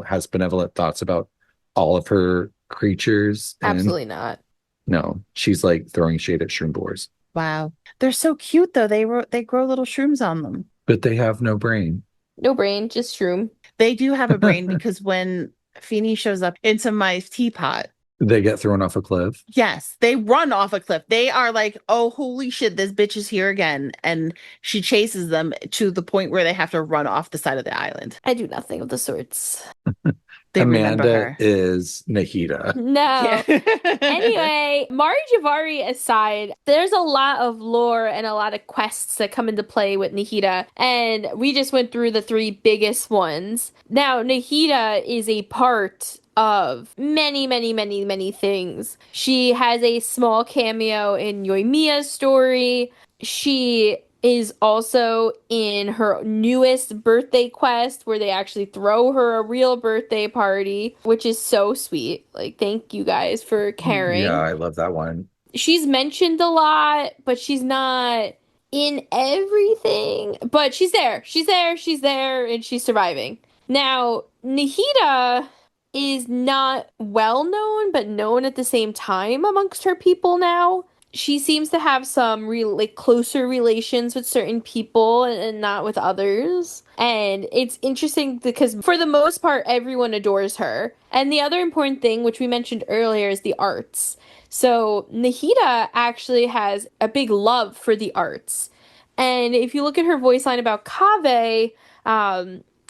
has benevolent thoughts about all of her creatures. And Absolutely not. no, she's like throwing shade at shroom boars. Wow. They're so cute though. They grow little shrooms on them. But they have no brain. No brain, just shroom. They do have a brain because when Feeny shows up into my teapot, They get thrown off a cliff. yes, they run off a cliff. They are like, oh, holy shit, this bitch is here again. And she chases them to the point where they have to run off the side of the island. I do nothing of the sorts. They remember Amanda her. is Nahida. No. Yeah. Anyway, Mari Javari aside, there's a lot of lore and a lot of quests that come into play with Nahida, and we just went through the three biggest ones. Now, Nahida is a part of many, many, many, many things. She has a small cameo in Yoimiya's story. She is also in her newest birthday quest where they actually throw her a real birthday party, which is so sweet. Like, thank you guys for Yeah, caring. I love that one. She's mentioned a lot, but she's not in everything. But she's there. She's there. She's there, and she's surviving. Now, Nahida is not well known, but known at the same time amongst her people now. She seems to have some like closer relations with certain people and not with others. And it's interesting because for the most part, everyone adores her. And the other important thing, which we mentioned earlier, is the arts. So Nahida actually has a big love for the arts. And if you look at her voice line about Kaveh,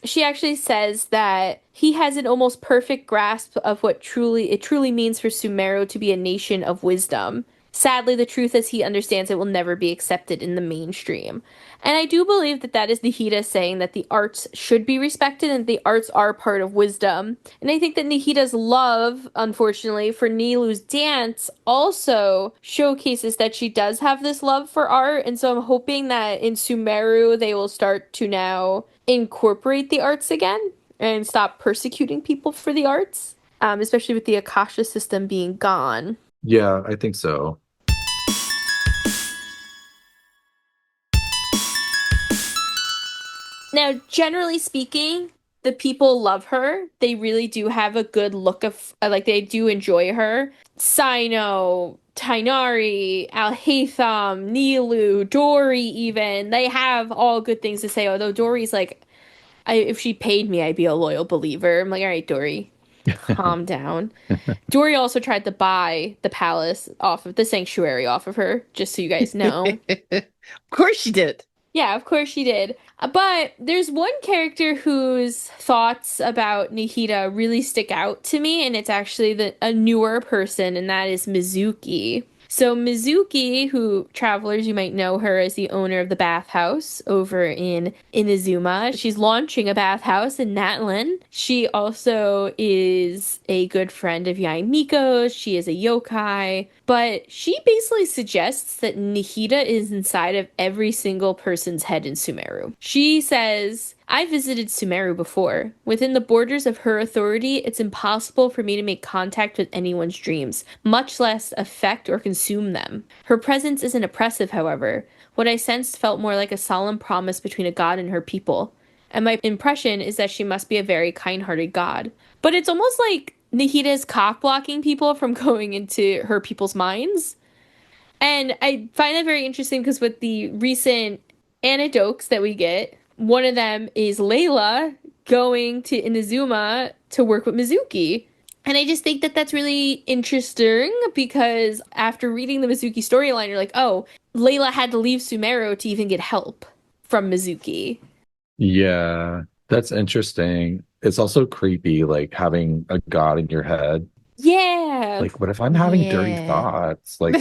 she actually says that he has an almost perfect grasp of what it truly means for Sumeru to be a nation of wisdom. Sadly, the truth as he understands it will never be accepted in the mainstream. And I do believe that that is Nahida saying that the arts should be respected and the arts are part of wisdom. And I think that Nahida's love, unfortunately, for Nilu's dance also showcases that she does have this love for art. And so I'm hoping that in Sumeru they will start to now incorporate the arts again and stop persecuting people for the arts, especially with the Akasha system being gone. Yeah, I think so. Now, generally speaking, the people love her. They really do have a good look of, like, they do enjoy her. Sino, Tainari, Alhaitham, Nilu, Dory, even. They have all good things to say, although Dory's like, if she paid me, I'd be a loyal believer. I'm like, all right, Dory, calm down. Dory also tried to buy the palace off of the sanctuary off of her, just so you guys know. Of course she did. Yeah, of course she did. But there's one character whose thoughts about Nahida really stick out to me, and it's actually a newer person, and that is Mizuki. So Mizuki, who travelers, you might know her as the owner of the bathhouse over in Inazuma. She's launching a bathhouse in Natlan. She also is a good friend of Yae Miko's. She is a yokai. But she basically suggests that Nahida is inside of every single person's head in Sumeru. She says, I visited Sumeru before. Within the borders of her authority, it's impossible for me to make contact with anyone's dreams, much less affect or consume them. Her presence isn't oppressive, however. What I sensed felt more like a solemn promise between a god and her people. And my impression is that she must be a very kind-hearted god. But it's almost like Nahida's cock-blocking people from going into her people's minds. And I find that very interesting because with the recent anecdotes that we get, one of them is Layla going to Inazuma to work with Mizuki. And I just think that that's really interesting because after reading the Mizuki storyline, you're like, oh, Layla had to leave Sumeru to even get help from Mizuki. Yeah, that's interesting. It's also creepy, like having a god in your head. Yeah. Like, what if I'm having dirty Yeah. thoughts? Like,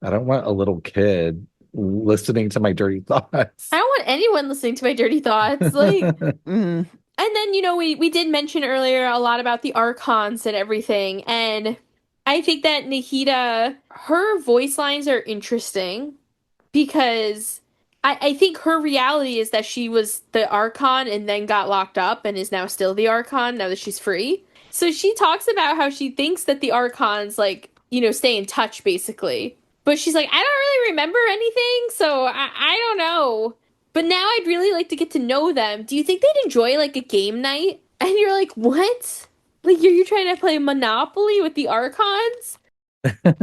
I don't want a little kid listening to my dirty thoughts. I don't want anyone listening to my dirty thoughts. Like, Mm. and then, we did mention earlier a lot about the Archons and everything. And I think that Nahida, her voice lines are interesting because I think her reality is that she was the Archon and then got locked up and is now still the Archon now that she's free. So she talks about how she thinks that the Archons, like, stay in touch basically. But she's like, I don't really remember anything, so I don't know. But now I'd really like to get to know them. Do you think they'd enjoy like a game night? And you're like, what? Like, you're trying to play Monopoly with the Archons?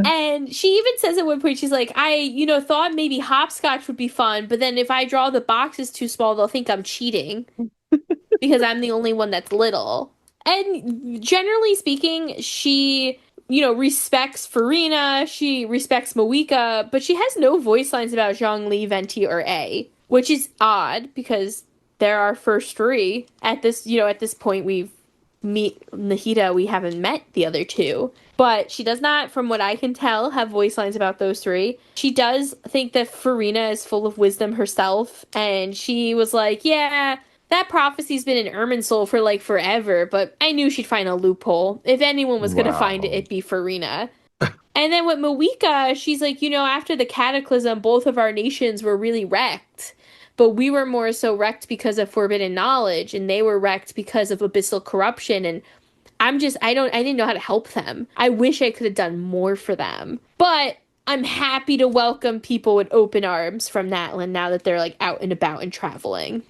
And she even says at one point, she's like, I, thought maybe hopscotch would be fun, but then if I draw the boxes too small, they'll think I'm cheating because I'm the only one that's little. And generally speaking, she, respects Farina, she respects Moeka, but she has no voice lines about Zhongli, Venti, or A, which is odd because they're our first three. At this point, we've meet Nahida, we haven't met the other two. But she does not, from what I can tell, have voice lines about those three. She does think that Farina is full of wisdom herself, and she was like, yeah, that prophecy's been in Irminsul for like forever, but I knew she'd find a loophole. If anyone was going to find it, Wow. it'd be Farina. And then with Mawika, she's like, after the Cataclysm, both of our nations were really wrecked. But we were more so wrecked because of forbidden knowledge, and they were wrecked because of abyssal corruption. And I didn't know how to help them. I wish I could have done more for them. But I'm happy to welcome people with open arms from Natlan now that they're like out and about and traveling.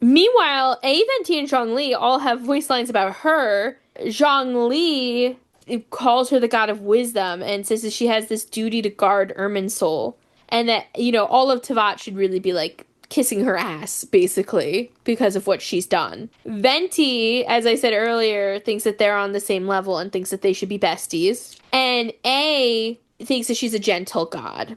Meanwhile, Venti and Zhongli all have voice lines about her. Zhongli calls her the god of wisdom and says that she has this duty to guard Irminsul and that, all of Teyvat should really be like kissing her ass, basically, because of what she's done. Venti, as I said earlier, thinks that they're on the same level and thinks that they should be besties. And A thinks that she's a gentle god.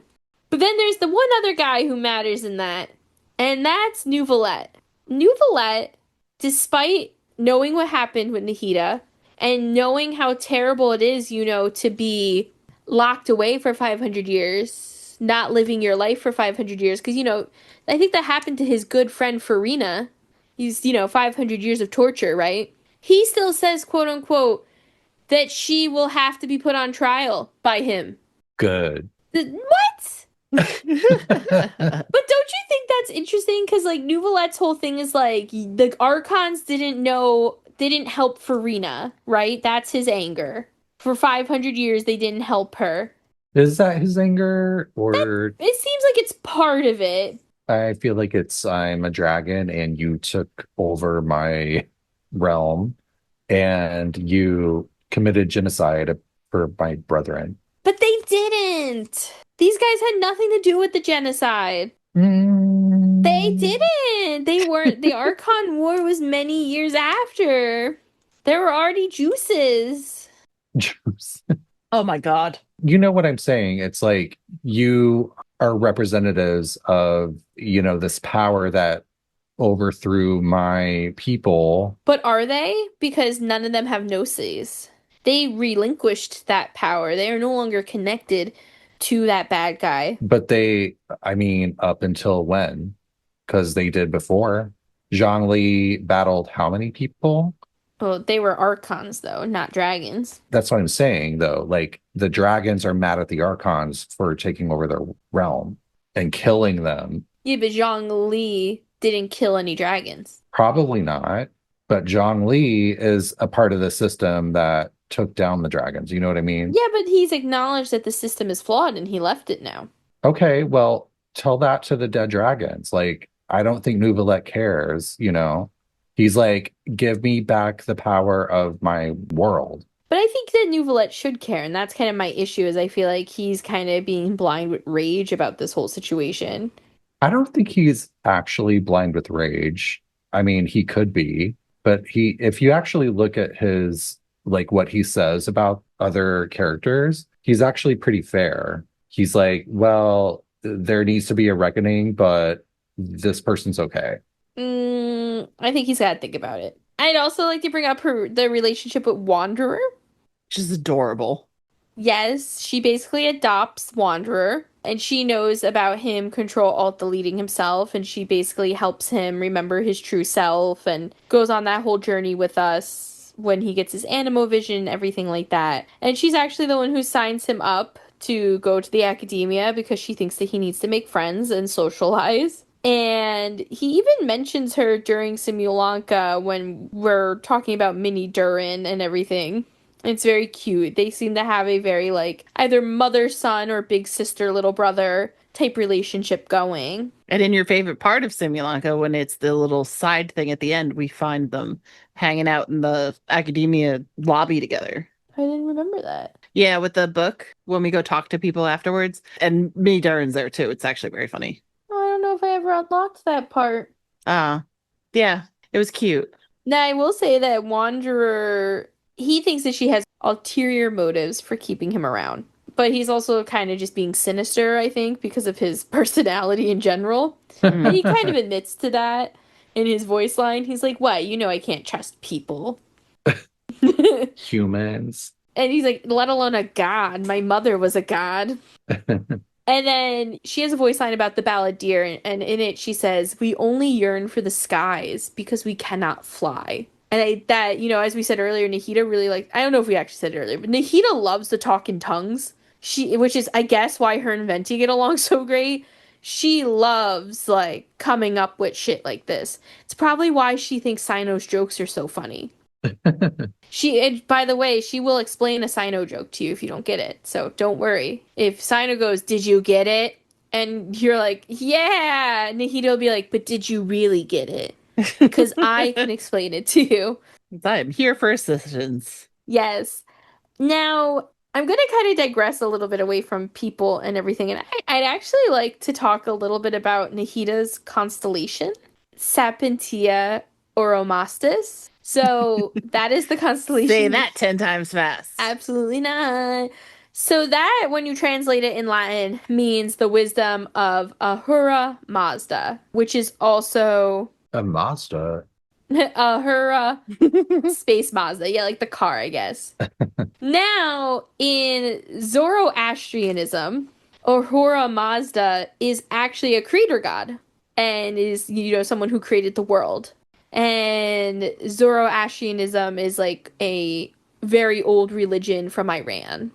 But then there's the one other guy who matters in that, and that's Nuvalet. Nuvalet, despite knowing what happened with Nahida and knowing how terrible it is, to be locked away for 500 years, not living your life for 500 years, because, I think that happened to his good friend Farina. He's, 500 years of torture, right? He still says, quote unquote, that she will have to be put on trial by him. Good. What? But don't you think that's interesting? Because, like, Nuvalet's whole thing is, like, the Archons didn't help Farina, right? That's his anger. For 500 years, they didn't help her. Is that his anger? Or It seems like it's part of it. I feel like it's I'm a dragon and you took over my realm and you committed genocide for my brethren. But they didn't. These guys had nothing to do with the genocide. Mm. They didn't. They weren't. The Archon War was many years after. There were already juices. Juice. Oh my God. You know what I'm saying? It's like you are representatives of, this power that overthrew my people. But are they? Because none of them have gnosis. They relinquished that power. They are no longer connected to that bad guy. But up until when? Because they did before. Zhongli battled how many people? Well, they were Archons, though, not dragons. That's what I'm saying, though. Like, the dragons are mad at the Archons for taking over their realm and killing them. Yeah, but Zhongli didn't kill any dragons. Probably not. But Zhongli is a part of the system that took down the dragons. You know what I mean? Yeah, but he's acknowledged that the system is flawed and he left it now. Okay, well, tell that to the dead dragons. Like, I don't think Nuvalet cares, He's like, give me back the power of my world. But I think that Nuvalet should care, and that's kind of my issue, is I feel like he's kind of being blind with rage about this whole situation. I don't think he's actually blind with rage. I mean, he could be, but if you actually look at his, like, what he says about other characters, he's actually pretty fair. He's like, well, there needs to be a reckoning, but this person's okay. I think he's got to think about it. I'd also like to bring up the relationship with Wanderer. Which is adorable. Yes, she basically adopts Wanderer, and she knows about him control-alt-deleting himself, and she basically helps him remember his true self and goes on that whole journey with us when he gets his animo vision, everything like that. And she's actually the one who signs him up to go to the academia because she thinks that he needs to make friends and socialize. And he even mentions her during Simulanka when we're talking about Mini Durin and everything. It's very cute. They seem to have a very, like, either mother-son or big sister-little brother type relationship going. And in your favorite part of Simulanka, when it's the little side thing at the end, we find them hanging out in the academia lobby together. I didn't remember that. Yeah, with the book, when we go talk to people afterwards. And Mini Durin's there, too. It's actually very funny. I don't know if I ever unlocked that part. Yeah, it was cute. Now, I will say that Wanderer, he thinks that she has ulterior motives for keeping him around. But he's also kind of just being sinister, I think, because of his personality in general. And he kind of admits to that in his voice line. He's like, what? I can't trust people. Humans. And he's like, let alone a god. My mother was a god. And then she has a voice line about the balladeer, and in it she says, we only yearn for the skies because we cannot fly. As we said earlier, Nahida really I don't know if we actually said it earlier, but Nahida loves to talk in tongues. Which is, I guess, why her and Venti get along so great. She loves, coming up with shit like this. It's probably why she thinks Sino's jokes are so funny. By the way, she will explain a Sino joke to you if you don't get it. So don't worry. If Sino goes, "Did you get it?" And you're like, "Yeah," Nahida will be like, "But did you really get it? Because I can explain it to you." I'm here for assistance. Yes. Now, I'm going to kind of digress a little bit away from people and everything. And I'd actually like to talk a little bit about Nahida's constellation, Sapientia Oromastis. So that is the constellation. Say that 10 times fast. Absolutely not. So that, when you translate it in Latin, means the wisdom of Ahura Mazda, which is also A Mazda. Ahura Space Mazda. Yeah, like the car, I guess. Now, in Zoroastrianism, Ahura Mazda is actually a creator god and is, someone who created the world. And Zoroastrianism is like a very old religion from Iran.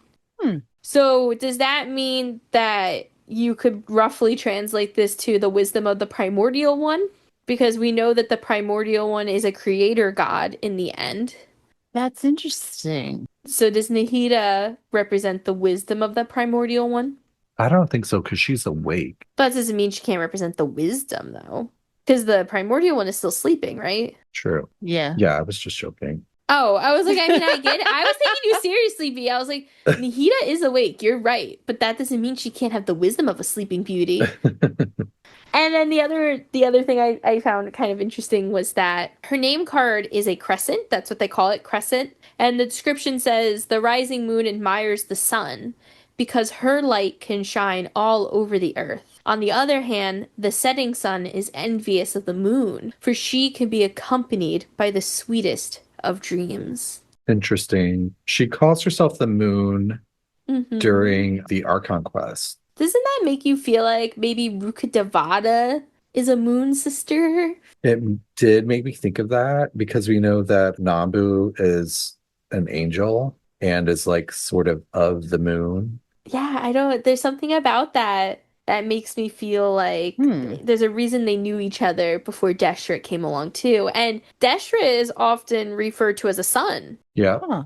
So does that mean that you could roughly translate this to the wisdom of the primordial one? Because we know that the primordial one is a creator god in the end. That's interesting. So does Nahida represent the wisdom of the primordial one? I don't think so, because she's awake. But that doesn't mean she can't represent the wisdom, though. Because the primordial one is still sleeping, right? True. Yeah. Yeah, I was just joking. Oh, I was like, I mean, I get it. I was taking you seriously, B. I was like, Nahida is awake. You're right. But that doesn't mean she can't have the wisdom of a sleeping beauty. And then the other thing I found kind of interesting was that her name card is a crescent. That's what they call it, crescent. And the description says, the rising moon admires the sun because her light can shine all over the earth. On the other hand, the setting sun is envious of the moon, for she can be accompanied by the sweetest of dreams. Interesting. She calls herself the moon Mm-hmm. during the Archon Quest. Doesn't that make you feel like maybe Rukkhadevata is a moon sister? It did make me think of that because we know that Nabu is an angel and is like sort of the moon. Yeah, there's something about that makes me feel like there's a reason they knew each other before Deshret came along too. And Deshret is often referred to as a sun. Yeah. Huh.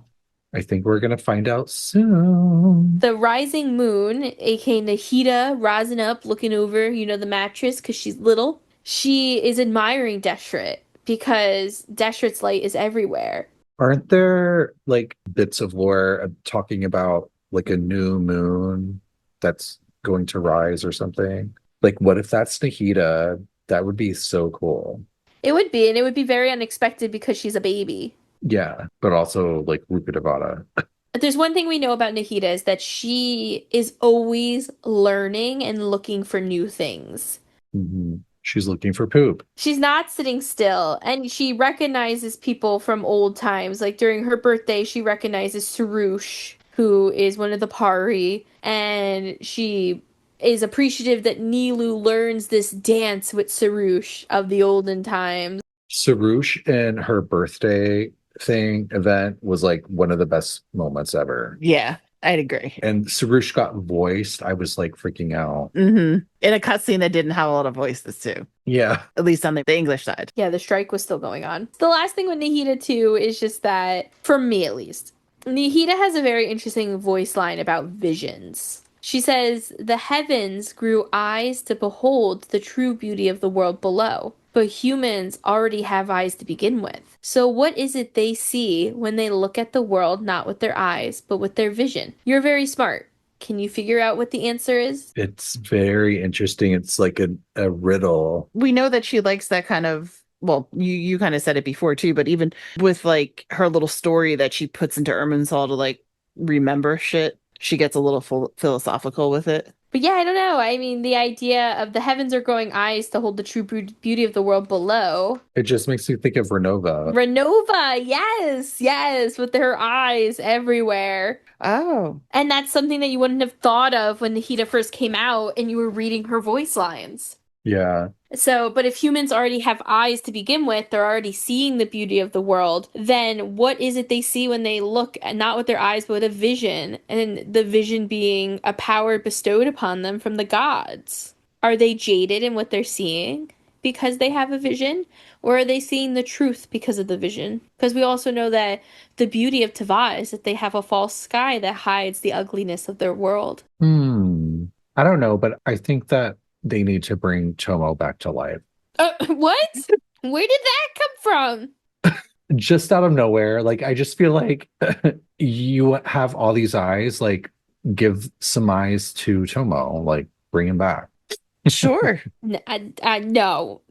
I think we're going to find out soon. The rising moon, aka Nahida, rising up, looking over, the mattress because she's little. She is admiring Deshret because Deshret's light is everywhere. Aren't there like bits of lore talking about like a new moon that's going to rise or something? Like, what if that's Nahida? That would be so cool. It would be, and it would be very unexpected because she's a baby. Yeah, but also like Rukkhadevata. There's one thing we know about Nahida is that she is always learning and looking for new things. Mm-hmm. She's looking for poop. She's not sitting still, and she recognizes people from old times. Like during her birthday, she recognizes Sarush, who is one of the Pari, and she is appreciative that Nilu learns this dance with Sarush of the olden times. Sarush and her birthday event was like one of the best moments ever. Yeah, I'd agree. And Sarush got voiced. I was like freaking out. In a cutscene that didn't have a lot of voices too. Yeah. At least on the English side. Yeah, the strike was still going on. The last thing with Nahida too is just that, for me at least, Nahida has a very interesting voice line about visions. She says, the heavens grew eyes to behold the true beauty of the world below, but humans already have eyes to begin with. So what is it they see when they look at the world not with their eyes, but with their vision? You're very smart. Can you figure out what the answer is? It's very interesting. It's like a riddle. We know that she likes that kind of, well, you kind of said it before too, but even with like her little story that she puts into Irminsul to like remember shit, she gets a little philosophical with it. But yeah, I don't know. I mean, the idea of the heavens are growing eyes to hold the true beauty of the world below. It just makes me think of Renova. Renova, yes, with her eyes everywhere. Oh. And that's something that you wouldn't have thought of when Nahida first came out and you were reading her voice lines. Yeah. So, but if humans already have eyes to begin with, they're already seeing the beauty of the world, then what is it they see when they look, not with their eyes, but with a vision? And the vision being a power bestowed upon them from the gods. Are they jaded in what they're seeing because they have a vision? Or are they seeing the truth because of the vision? Because we also know that the beauty of Teyvat is that they have a false sky that hides the ugliness of their world. I don't know, but I think that they need to bring Tomo back to life. What? Where did that come from? Just out of nowhere. Like, I just feel like you have all these eyes, like, give some eyes to Tomo, like, bring him back. Sure. No.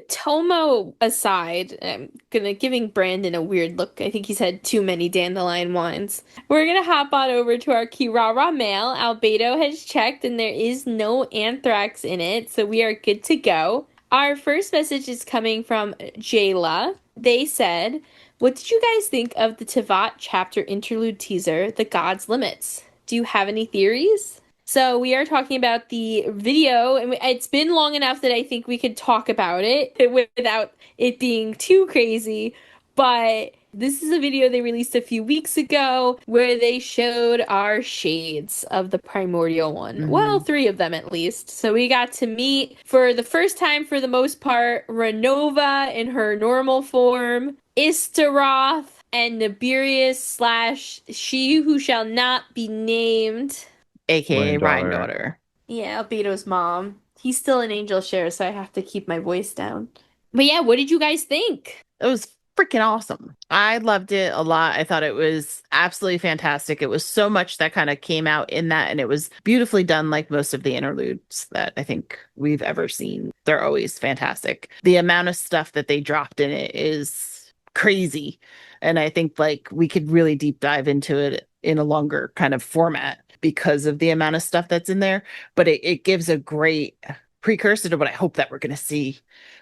Tomo aside, I'm giving Brandon a weird look. I think he's had too many dandelion wines. We're gonna hop on over to our Kirara mail. Albedo has checked and there is no anthrax in it, so we are good to go. Our first message is coming from Jayla. They said, "What did you guys think of the Teyvat chapter interlude teaser, The God's Limits? Do you have any theories?" So we are talking about the video, and it's been long enough that I think we could talk about it without it being too crazy. But this is a video they released a few weeks ago where they showed our shades of the primordial one. Well, Mhm. 3 of them at least. So we got to meet for the first time, for the most part, Renova in her normal form, Istaroth, and Nibirius slash she who shall not be named. AKA Ryan Daughter. daughter. Yeah, Albedo's mom. He's still an angel share, so I have to keep my voice down. But yeah, what did you guys think? It was freaking awesome. I loved it a lot. I thought it was absolutely fantastic. It was so much that kind of came out in that, and it was beautifully done, like most of the interludes that I think we've ever seen. They're always fantastic. The amount of stuff that they dropped in it is crazy. And I think like we could really deep dive into it in a longer kind of format because of the amount of stuff that's in there. But it gives a great precursor to what I hope that we're going to see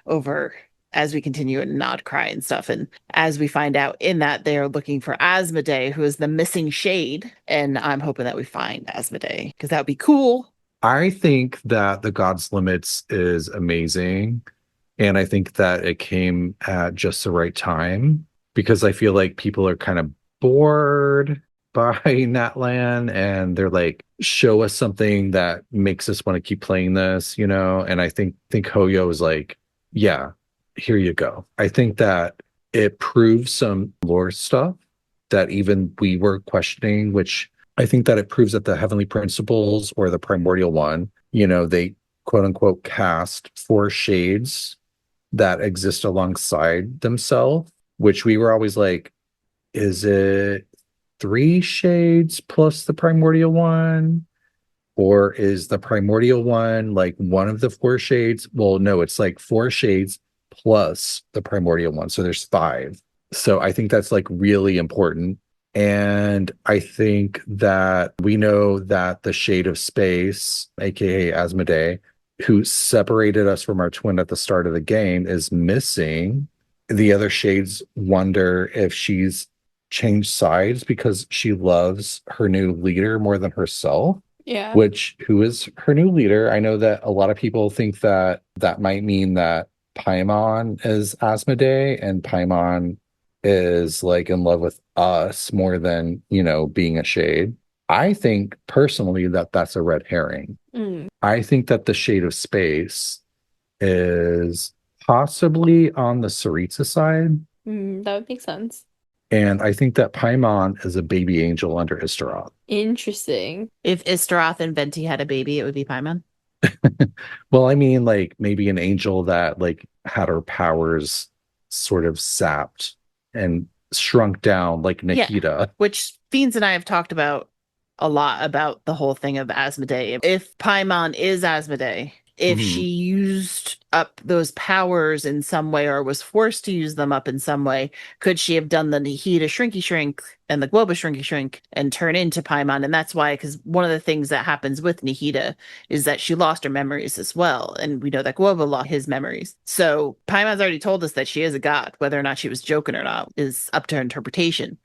over as we continue in Nod Cry and stuff. And as we find out in that, they're looking for Asmodee, who is the missing shade. And I'm hoping that we find Asmodee because that would be cool. I think that The God's Limits is amazing. And I think that it came at just the right time because I feel like people are kind of bored by Natlan and they're like, show us something that makes us want to keep playing this, you know? And I think Hoyo is like, yeah, here you go. I think that it proves some lore stuff that even we were questioning, which I think that it proves that the Heavenly Principles or the Primordial One, you know, they quote unquote cast 4 shades that exist alongside themselves, which we were always like, is it 3 shades plus the Primordial One? Or is the Primordial One like one of the 4 shades? Well, no, it's like 4 shades plus the Primordial One. So there's 5. So I think that's like really important. And I think that we know that the Shade of Space, aka Asmodee, who separated us from our twin at the start of the game, is missing. The other shades wonder if she's changed sides because she loves her new leader more than herself. Yeah. Which, who is her new leader? I know that a lot of people think that that might mean that Paimon is Asmodee and Paimon is like in love with us more than, you know, being a shade. I think personally that that's a red herring. I think that the Shade of Space is possibly on the Saritsa side. That would make sense. And I think that Paimon is a baby angel under Istaroth. Interesting. If Istaroth and Venti had a baby, it would be Paimon. Well, I mean, like maybe an angel that like had her powers sort of sapped and shrunk down like Nahida. Yeah, which Fiends and I have talked about a lot about the whole thing of Asmodee. If Paimon is Asmodee, if she used up those powers in some way or was forced to use them up in some way, could she have done the Nahida Shrinky Shrink and the Guoba Shrinky Shrink and turn into Paimon? And that's why, because one of the things that happens with Nahida is that she lost her memories as well. And we know that Guoba lost his memories. So Paimon's already told us that she is a god. Whether or not she was joking or not is up to her interpretation.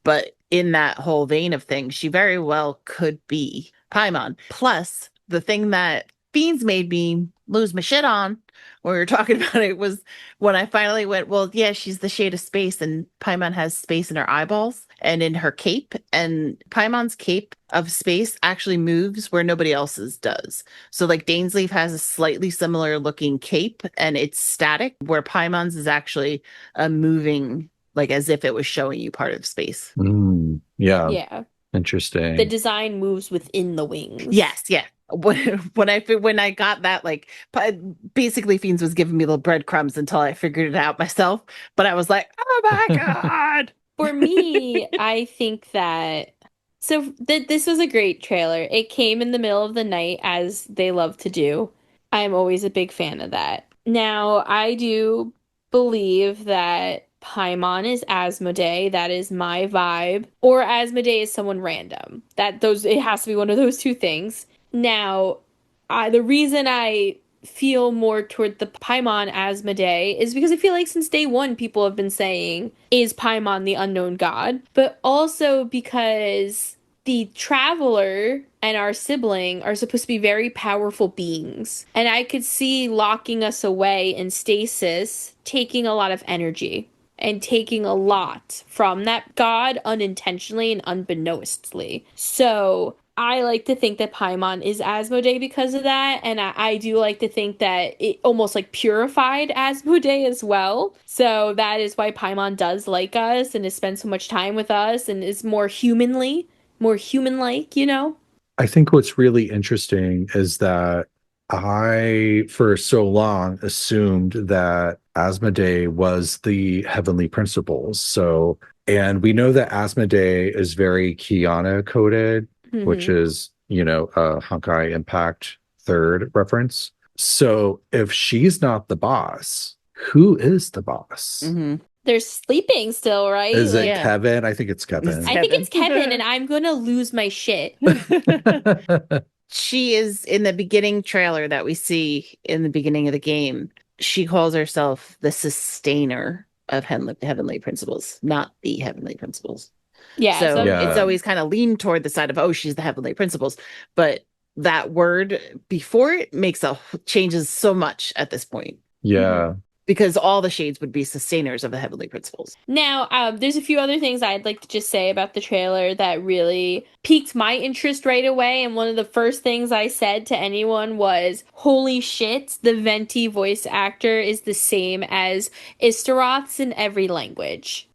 But in that whole vein of things, she very well could be Paimon. Plus, the thing that Fiends made me lose my shit on when we were talking about it was when I finally went, well, yeah, she's the shade of space, and Paimon has space in her eyeballs and in her cape. And Paimon's cape of space actually moves where nobody else's does. So like Dainsleif has a slightly similar looking cape and it's static, where Paimon's is actually moving like as if it was showing you part of space. Yeah. Yeah. Interesting. The design moves within the wings. Yes, yeah. When I got that, like basically Fiends was giving me little breadcrumbs until I figured it out myself. But I was like, oh my god! For me, I think that this was a great trailer. It came in the middle of the night, as they love to do. I'm always a big fan of that. Now, I do believe that Paimon is Asmodee. That is my vibe. Or Asmodee is someone random. It has to be one of those two things. Now, the reason I feel more toward the Paimon Asmodee is because I feel like since day one, people have been saying, is Paimon the unknown god? But also because the Traveler and our sibling are supposed to be very powerful beings. And I could see locking us away in stasis taking a lot of energy and taking a lot from that god unintentionally and unbeknownstly. So I like to think that Paimon is Asmodee because of that, and I do like to think that it almost like purified Asmodee as well. So that is why Paimon does like us and has spent so much time with us and is more human-like, you know? I think what's really interesting is that I, for so long, assumed that Asmodee was the heavenly principles. So, and we know that Asmodee is very Kiana coded, which is, a Honkai Impact third reference. So if she's not the boss, who is the boss? They're sleeping still, right? Is it Kevin? I think it's Kevin. I think it's Kevin, and I'm gonna lose my shit. She is in the beginning trailer that we see in the beginning of the game. She calls herself the sustainer of heavenly principles, not the heavenly principles. Yeah. So it's always kind of leaned toward the side of, oh, she's the heavenly principles. But that word before it changes so much at this point. Yeah. Because all the shades would be sustainers of the heavenly principles. Now, there's a few other things I'd like to just say about the trailer that really piqued my interest right away. And one of the first things I said to anyone was, holy shit, the Venti voice actor is the same as Istaroth's in every language.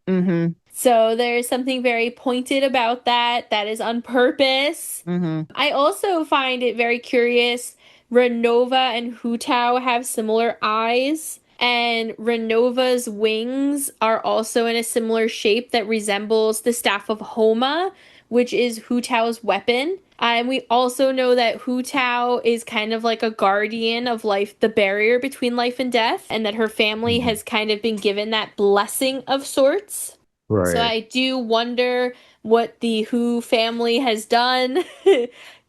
So there's something very pointed about that. That is on purpose. I also find it very curious. Renova and Hu Tao have similar eyes. And Renova's wings are also in a similar shape that resembles the Staff of Homa, which is Hu Tao's weapon. And we also know that Hu Tao is kind of like a guardian of life, the barrier between life and death, and that her family has kind of been given that blessing of sorts. Right. So I do wonder what the Hu family has done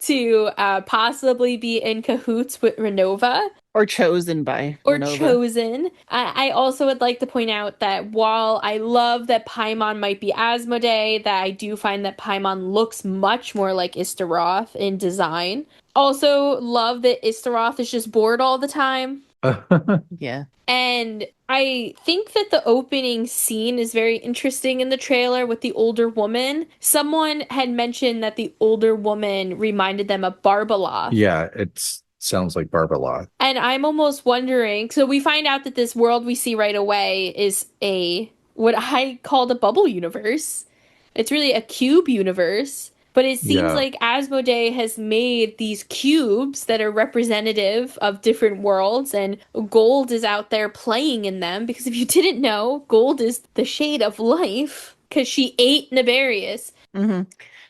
to possibly be in cahoots with Renova. Or chosen by Renova. Or chosen. I also would like to point out that while I love that Paimon might be Asmodee, that I do find that Paimon looks much more like Istaroth in design. Also love that Istaroth is just bored all the time. Yeah. And I think that the opening scene is very interesting in the trailer with the older woman. Someone had mentioned that the older woman reminded them of Barbaloth. Yeah, it sounds like Barbaloth. And I'm almost wondering, so we find out that this world we see right away is what I called a bubble universe. It's really a cube universe. But it seems like Asmodee has made these cubes that are representative of different worlds, and Gold is out there playing in them, because if you didn't know, Gold is the shade of life, because she ate Naberius.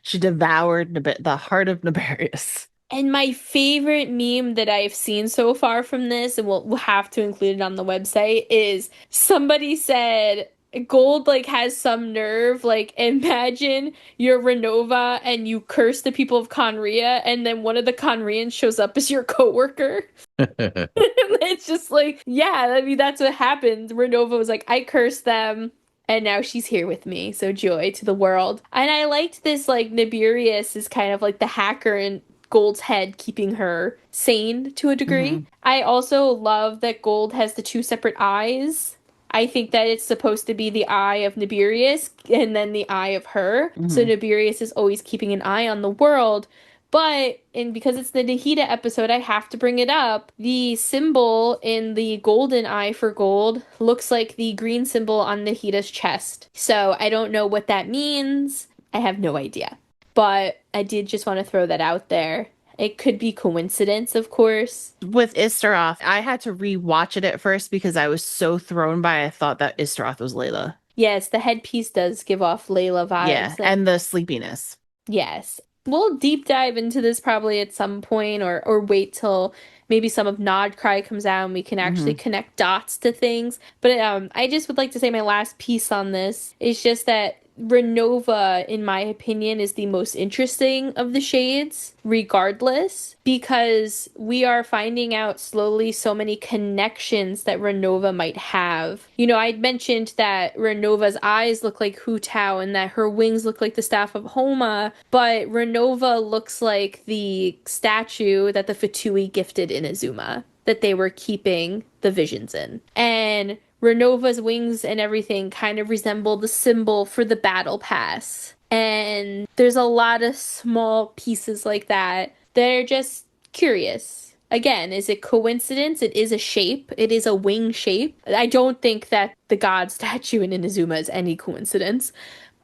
She devoured the heart of Naberius. And my favorite meme that I've seen so far from this, and we'll have to include it on the website, is somebody said, Gold has some nerve, imagine you're Renova and you curse the people of Conria, and then one of the Conrians shows up as your coworker. It's just that's what happened. Renova was like, I cursed them, and now she's here with me, so joy to the world. And I liked this, Naberius is kind of like the hacker and Gold's head keeping her sane to a degree. I also love that Gold has the two separate eyes. I think that it's supposed to be the eye of Nibirius and then the eye of her. So Nibirius is always keeping an eye on the world. But, and because it's the Nahida episode, I have to bring it up. The symbol in the golden eye for Gold looks like the green symbol on Nahida's chest. So I don't know what that means. I have no idea. But I did just want to throw that out there. It could be coincidence, of course. With Istaroth, I had to rewatch it at first because I was so thrown by I thought that Istaroth was Layla. Yes, the headpiece does give off Layla vibes. Yeah, and the sleepiness. Yes. We'll deep dive into this probably at some point or wait till maybe some of Nodcry comes out and we can actually connect dots to things. But I just would like to say my last piece on this is just that Renova, in my opinion, is the most interesting of the shades, regardless, because we are finding out slowly so many connections that Renova might have. You know, I'd mentioned that Renova's eyes look like Hu Tao and that her wings look like the Staff of Homa, but Renova looks like the statue that the Fatui gifted Inazuma, that they were keeping the visions in. And Renova's wings and everything kind of resemble the symbol for the battle pass. And there's a lot of small pieces like that that are just curious. Again, is it coincidence? It is a shape. It is a wing shape. I don't think that the god statue in Inazuma is any coincidence.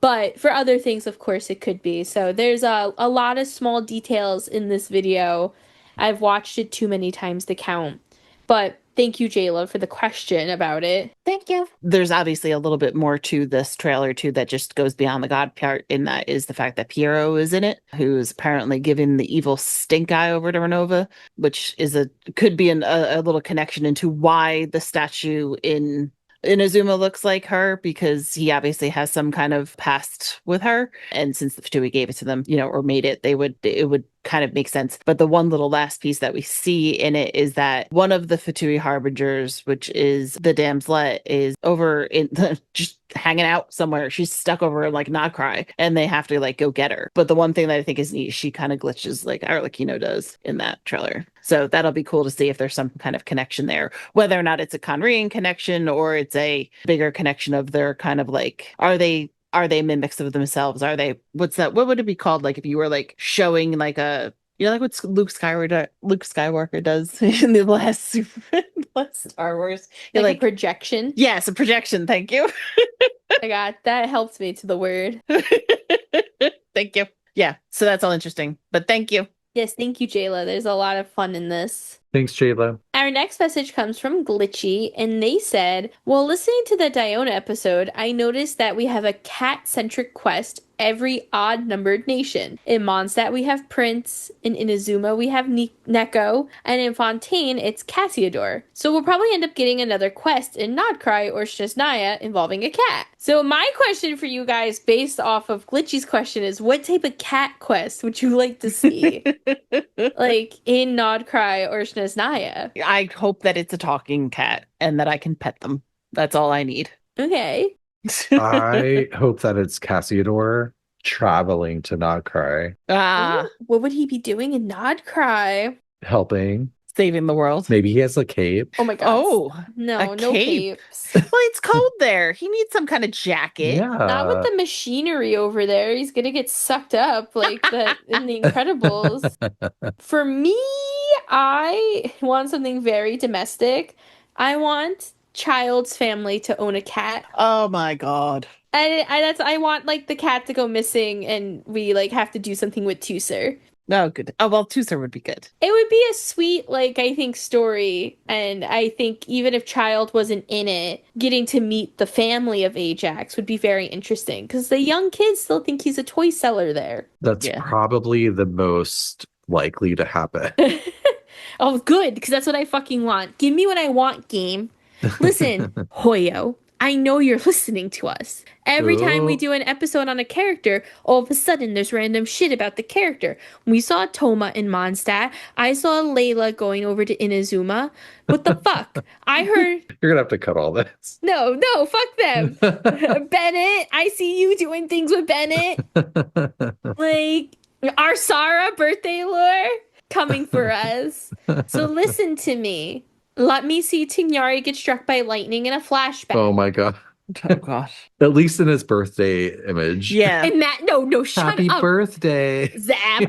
But for other things, of course, it could be. So there's a lot of small details in this video. I've watched it too many times to count. But thank you, Jayla, for the question about it. Thank you. There's obviously a little bit more to this trailer, too, that just goes beyond the god part, and that is the fact that Piero is in it, who's apparently giving the evil stink eye over to Renova, which is could be a little connection into why the statue in Inazuma looks like her, because he obviously has some kind of past with her. And since the Fatui gave it to them, or made it, it would kind of make sense. But the one little last piece that we see in it is that one of the Fatui harbingers, which is the damselet, is over in just hanging out somewhere. She's stuck over like Nodcry, and they have to like go get her. But the one thing that I think is neat, she kind of glitches like Arlecchino does in that trailer. So that'll be cool to see if there's some kind of connection there, whether or not it's a Conrian connection or it's a bigger connection of their kind of like, are they mimics of themselves? Are they, what would it be called? Like if you were like showing like like what Luke Skywalker does in the last Star Wars. Like a projection? Yes, a projection. Thank you. That helped me to the word. Thank you. Yeah, so that's all interesting. But thank you. Yes, thank you, Jayla. There's a lot of fun in this. Thanks, Jayla. Our next message comes from Glitchy, and they said, while listening to the Diona episode, I noticed that we have a cat-centric quest every odd-numbered nation. In Mondstadt, we have Prince. In Inazuma, we have Neko. And in Fontaine, it's Cassiodor. So we'll probably end up getting another quest in Nodcry or Shesnaya involving a cat. So my question for you guys, based off of Glitchy's question, is what type of cat quest would you like to see? Like, in Nodcry or Shesnaya? I hope that it's a talking cat and that I can pet them. That's all I need. Okay. I hope that it's Cassiodor traveling to Nodcry. What would he be doing in Nodcry? Helping. Saving the world. Maybe he has a cape. Oh my god. Oh. No capes. Well, it's cold there. He needs some kind of jacket. Yeah. Not with the machinery over there. He's gonna get sucked up like in the Incredibles. For me, I want something very domestic. I want Child's family to own a cat. Oh my god. I want like the cat to go missing and we like have to do something with Tusser. Oh, good. Oh, well, Tusser would be good. It would be a sweet, like, I think, story. And I think even if Child wasn't in it, getting to meet the family of Ajax would be very interesting. Because the young kids still think he's a toy seller there. That's probably the most likely to happen. Oh, good. Because that's what I fucking want. Give me what I want, game. Listen, Hoyo. I know you're listening to us. Every time we do an episode on a character, all of a sudden there's random shit about the character. When we saw Toma in Mondstadt, I saw Layla going over to Inazuma. What the fuck? I heard... You're gonna have to cut all this. No, fuck them. Bennett, I see you doing things with Bennett. Like, Our Sarah birthday lore coming for us. So listen to me. Let me see Tignari get struck by lightning in a flashback. Oh my god. Oh gosh. At least in his birthday image. Yeah. And Matt, no, shut Happy up. birthday. Zap.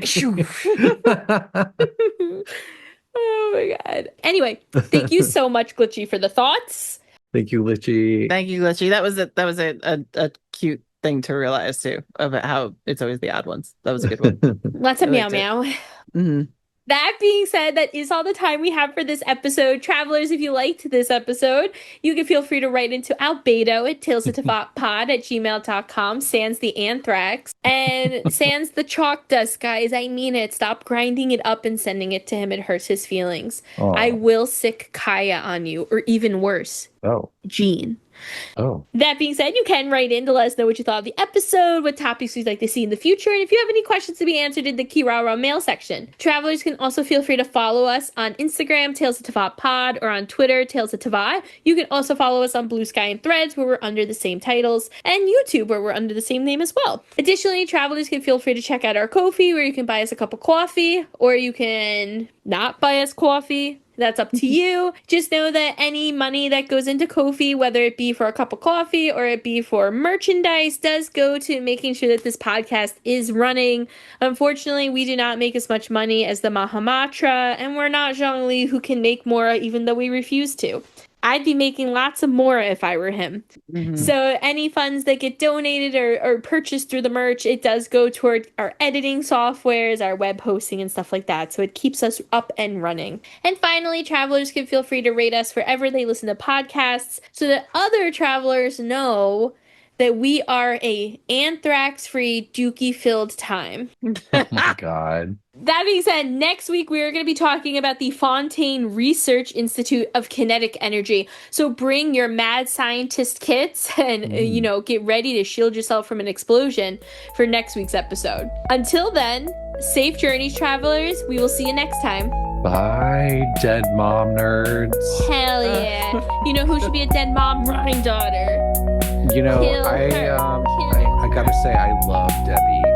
Oh my god. Anyway, thank you so much, Glitchy, for the thoughts. Thank you, Litchi. Thank you, Glitchy. That was a cute thing to realize too, about how it's always the odd ones. That was a good one. Lots of I meow liked it. meow. Mhm. That being said, that is all the time we have for this episode. Travelers, if you liked this episode, you can feel free to write into Albedo at talesoftevatpod@gmail.com, sans the anthrax, and sans the chalk dust, guys. I mean it. Stop grinding it up and sending it to him. It hurts his feelings. Aw. I will sick Kaya on you, or even worse, Oh. Jean. Oh. That being said, you can write in to let us know what you thought of the episode, what topics you'd like to see in the future, and if you have any questions to be answered in the Kirara mail section. Travelers can also feel free to follow us on Instagram, Tales of Teyvat Pod, or on Twitter, Tales of Teyvat. You can also follow us on Blue Sky and Threads, where we're under the same titles, and YouTube, where we're under the same name as well. Additionally, travelers can feel free to check out our Ko-fi, where you can buy us a cup of coffee, or you can not buy us coffee. That's up to you. Just know that any money that goes into Ko-fi, whether it be for a cup of coffee or it be for merchandise, does go to making sure that this podcast is running. Unfortunately, we do not make as much money as the Mahamatra, and we're not Zhongli, who can make more even though we refuse to. I'd be making lots of more if I were him. Mhm. So any funds that get donated or purchased through the merch, it does go toward our editing softwares, our web hosting, and stuff like that. So it keeps us up and running. And finally, travelers can feel free to rate us wherever they listen to podcasts so that other travelers know that we are a anthrax-free, dookie-filled time. Oh my god. That being said, next week we are going to be talking about the Fontaine Research Institute of Kinetic Energy. So bring your mad scientist kits and, get ready to shield yourself from an explosion for next week's episode. Until then, safe journeys, travelers. We will see you next time. Bye, dead mom nerds. Hell yeah. You know who should be a dead mom? Rhine daughter. You know, Kill her. I gotta say, I love Debbie.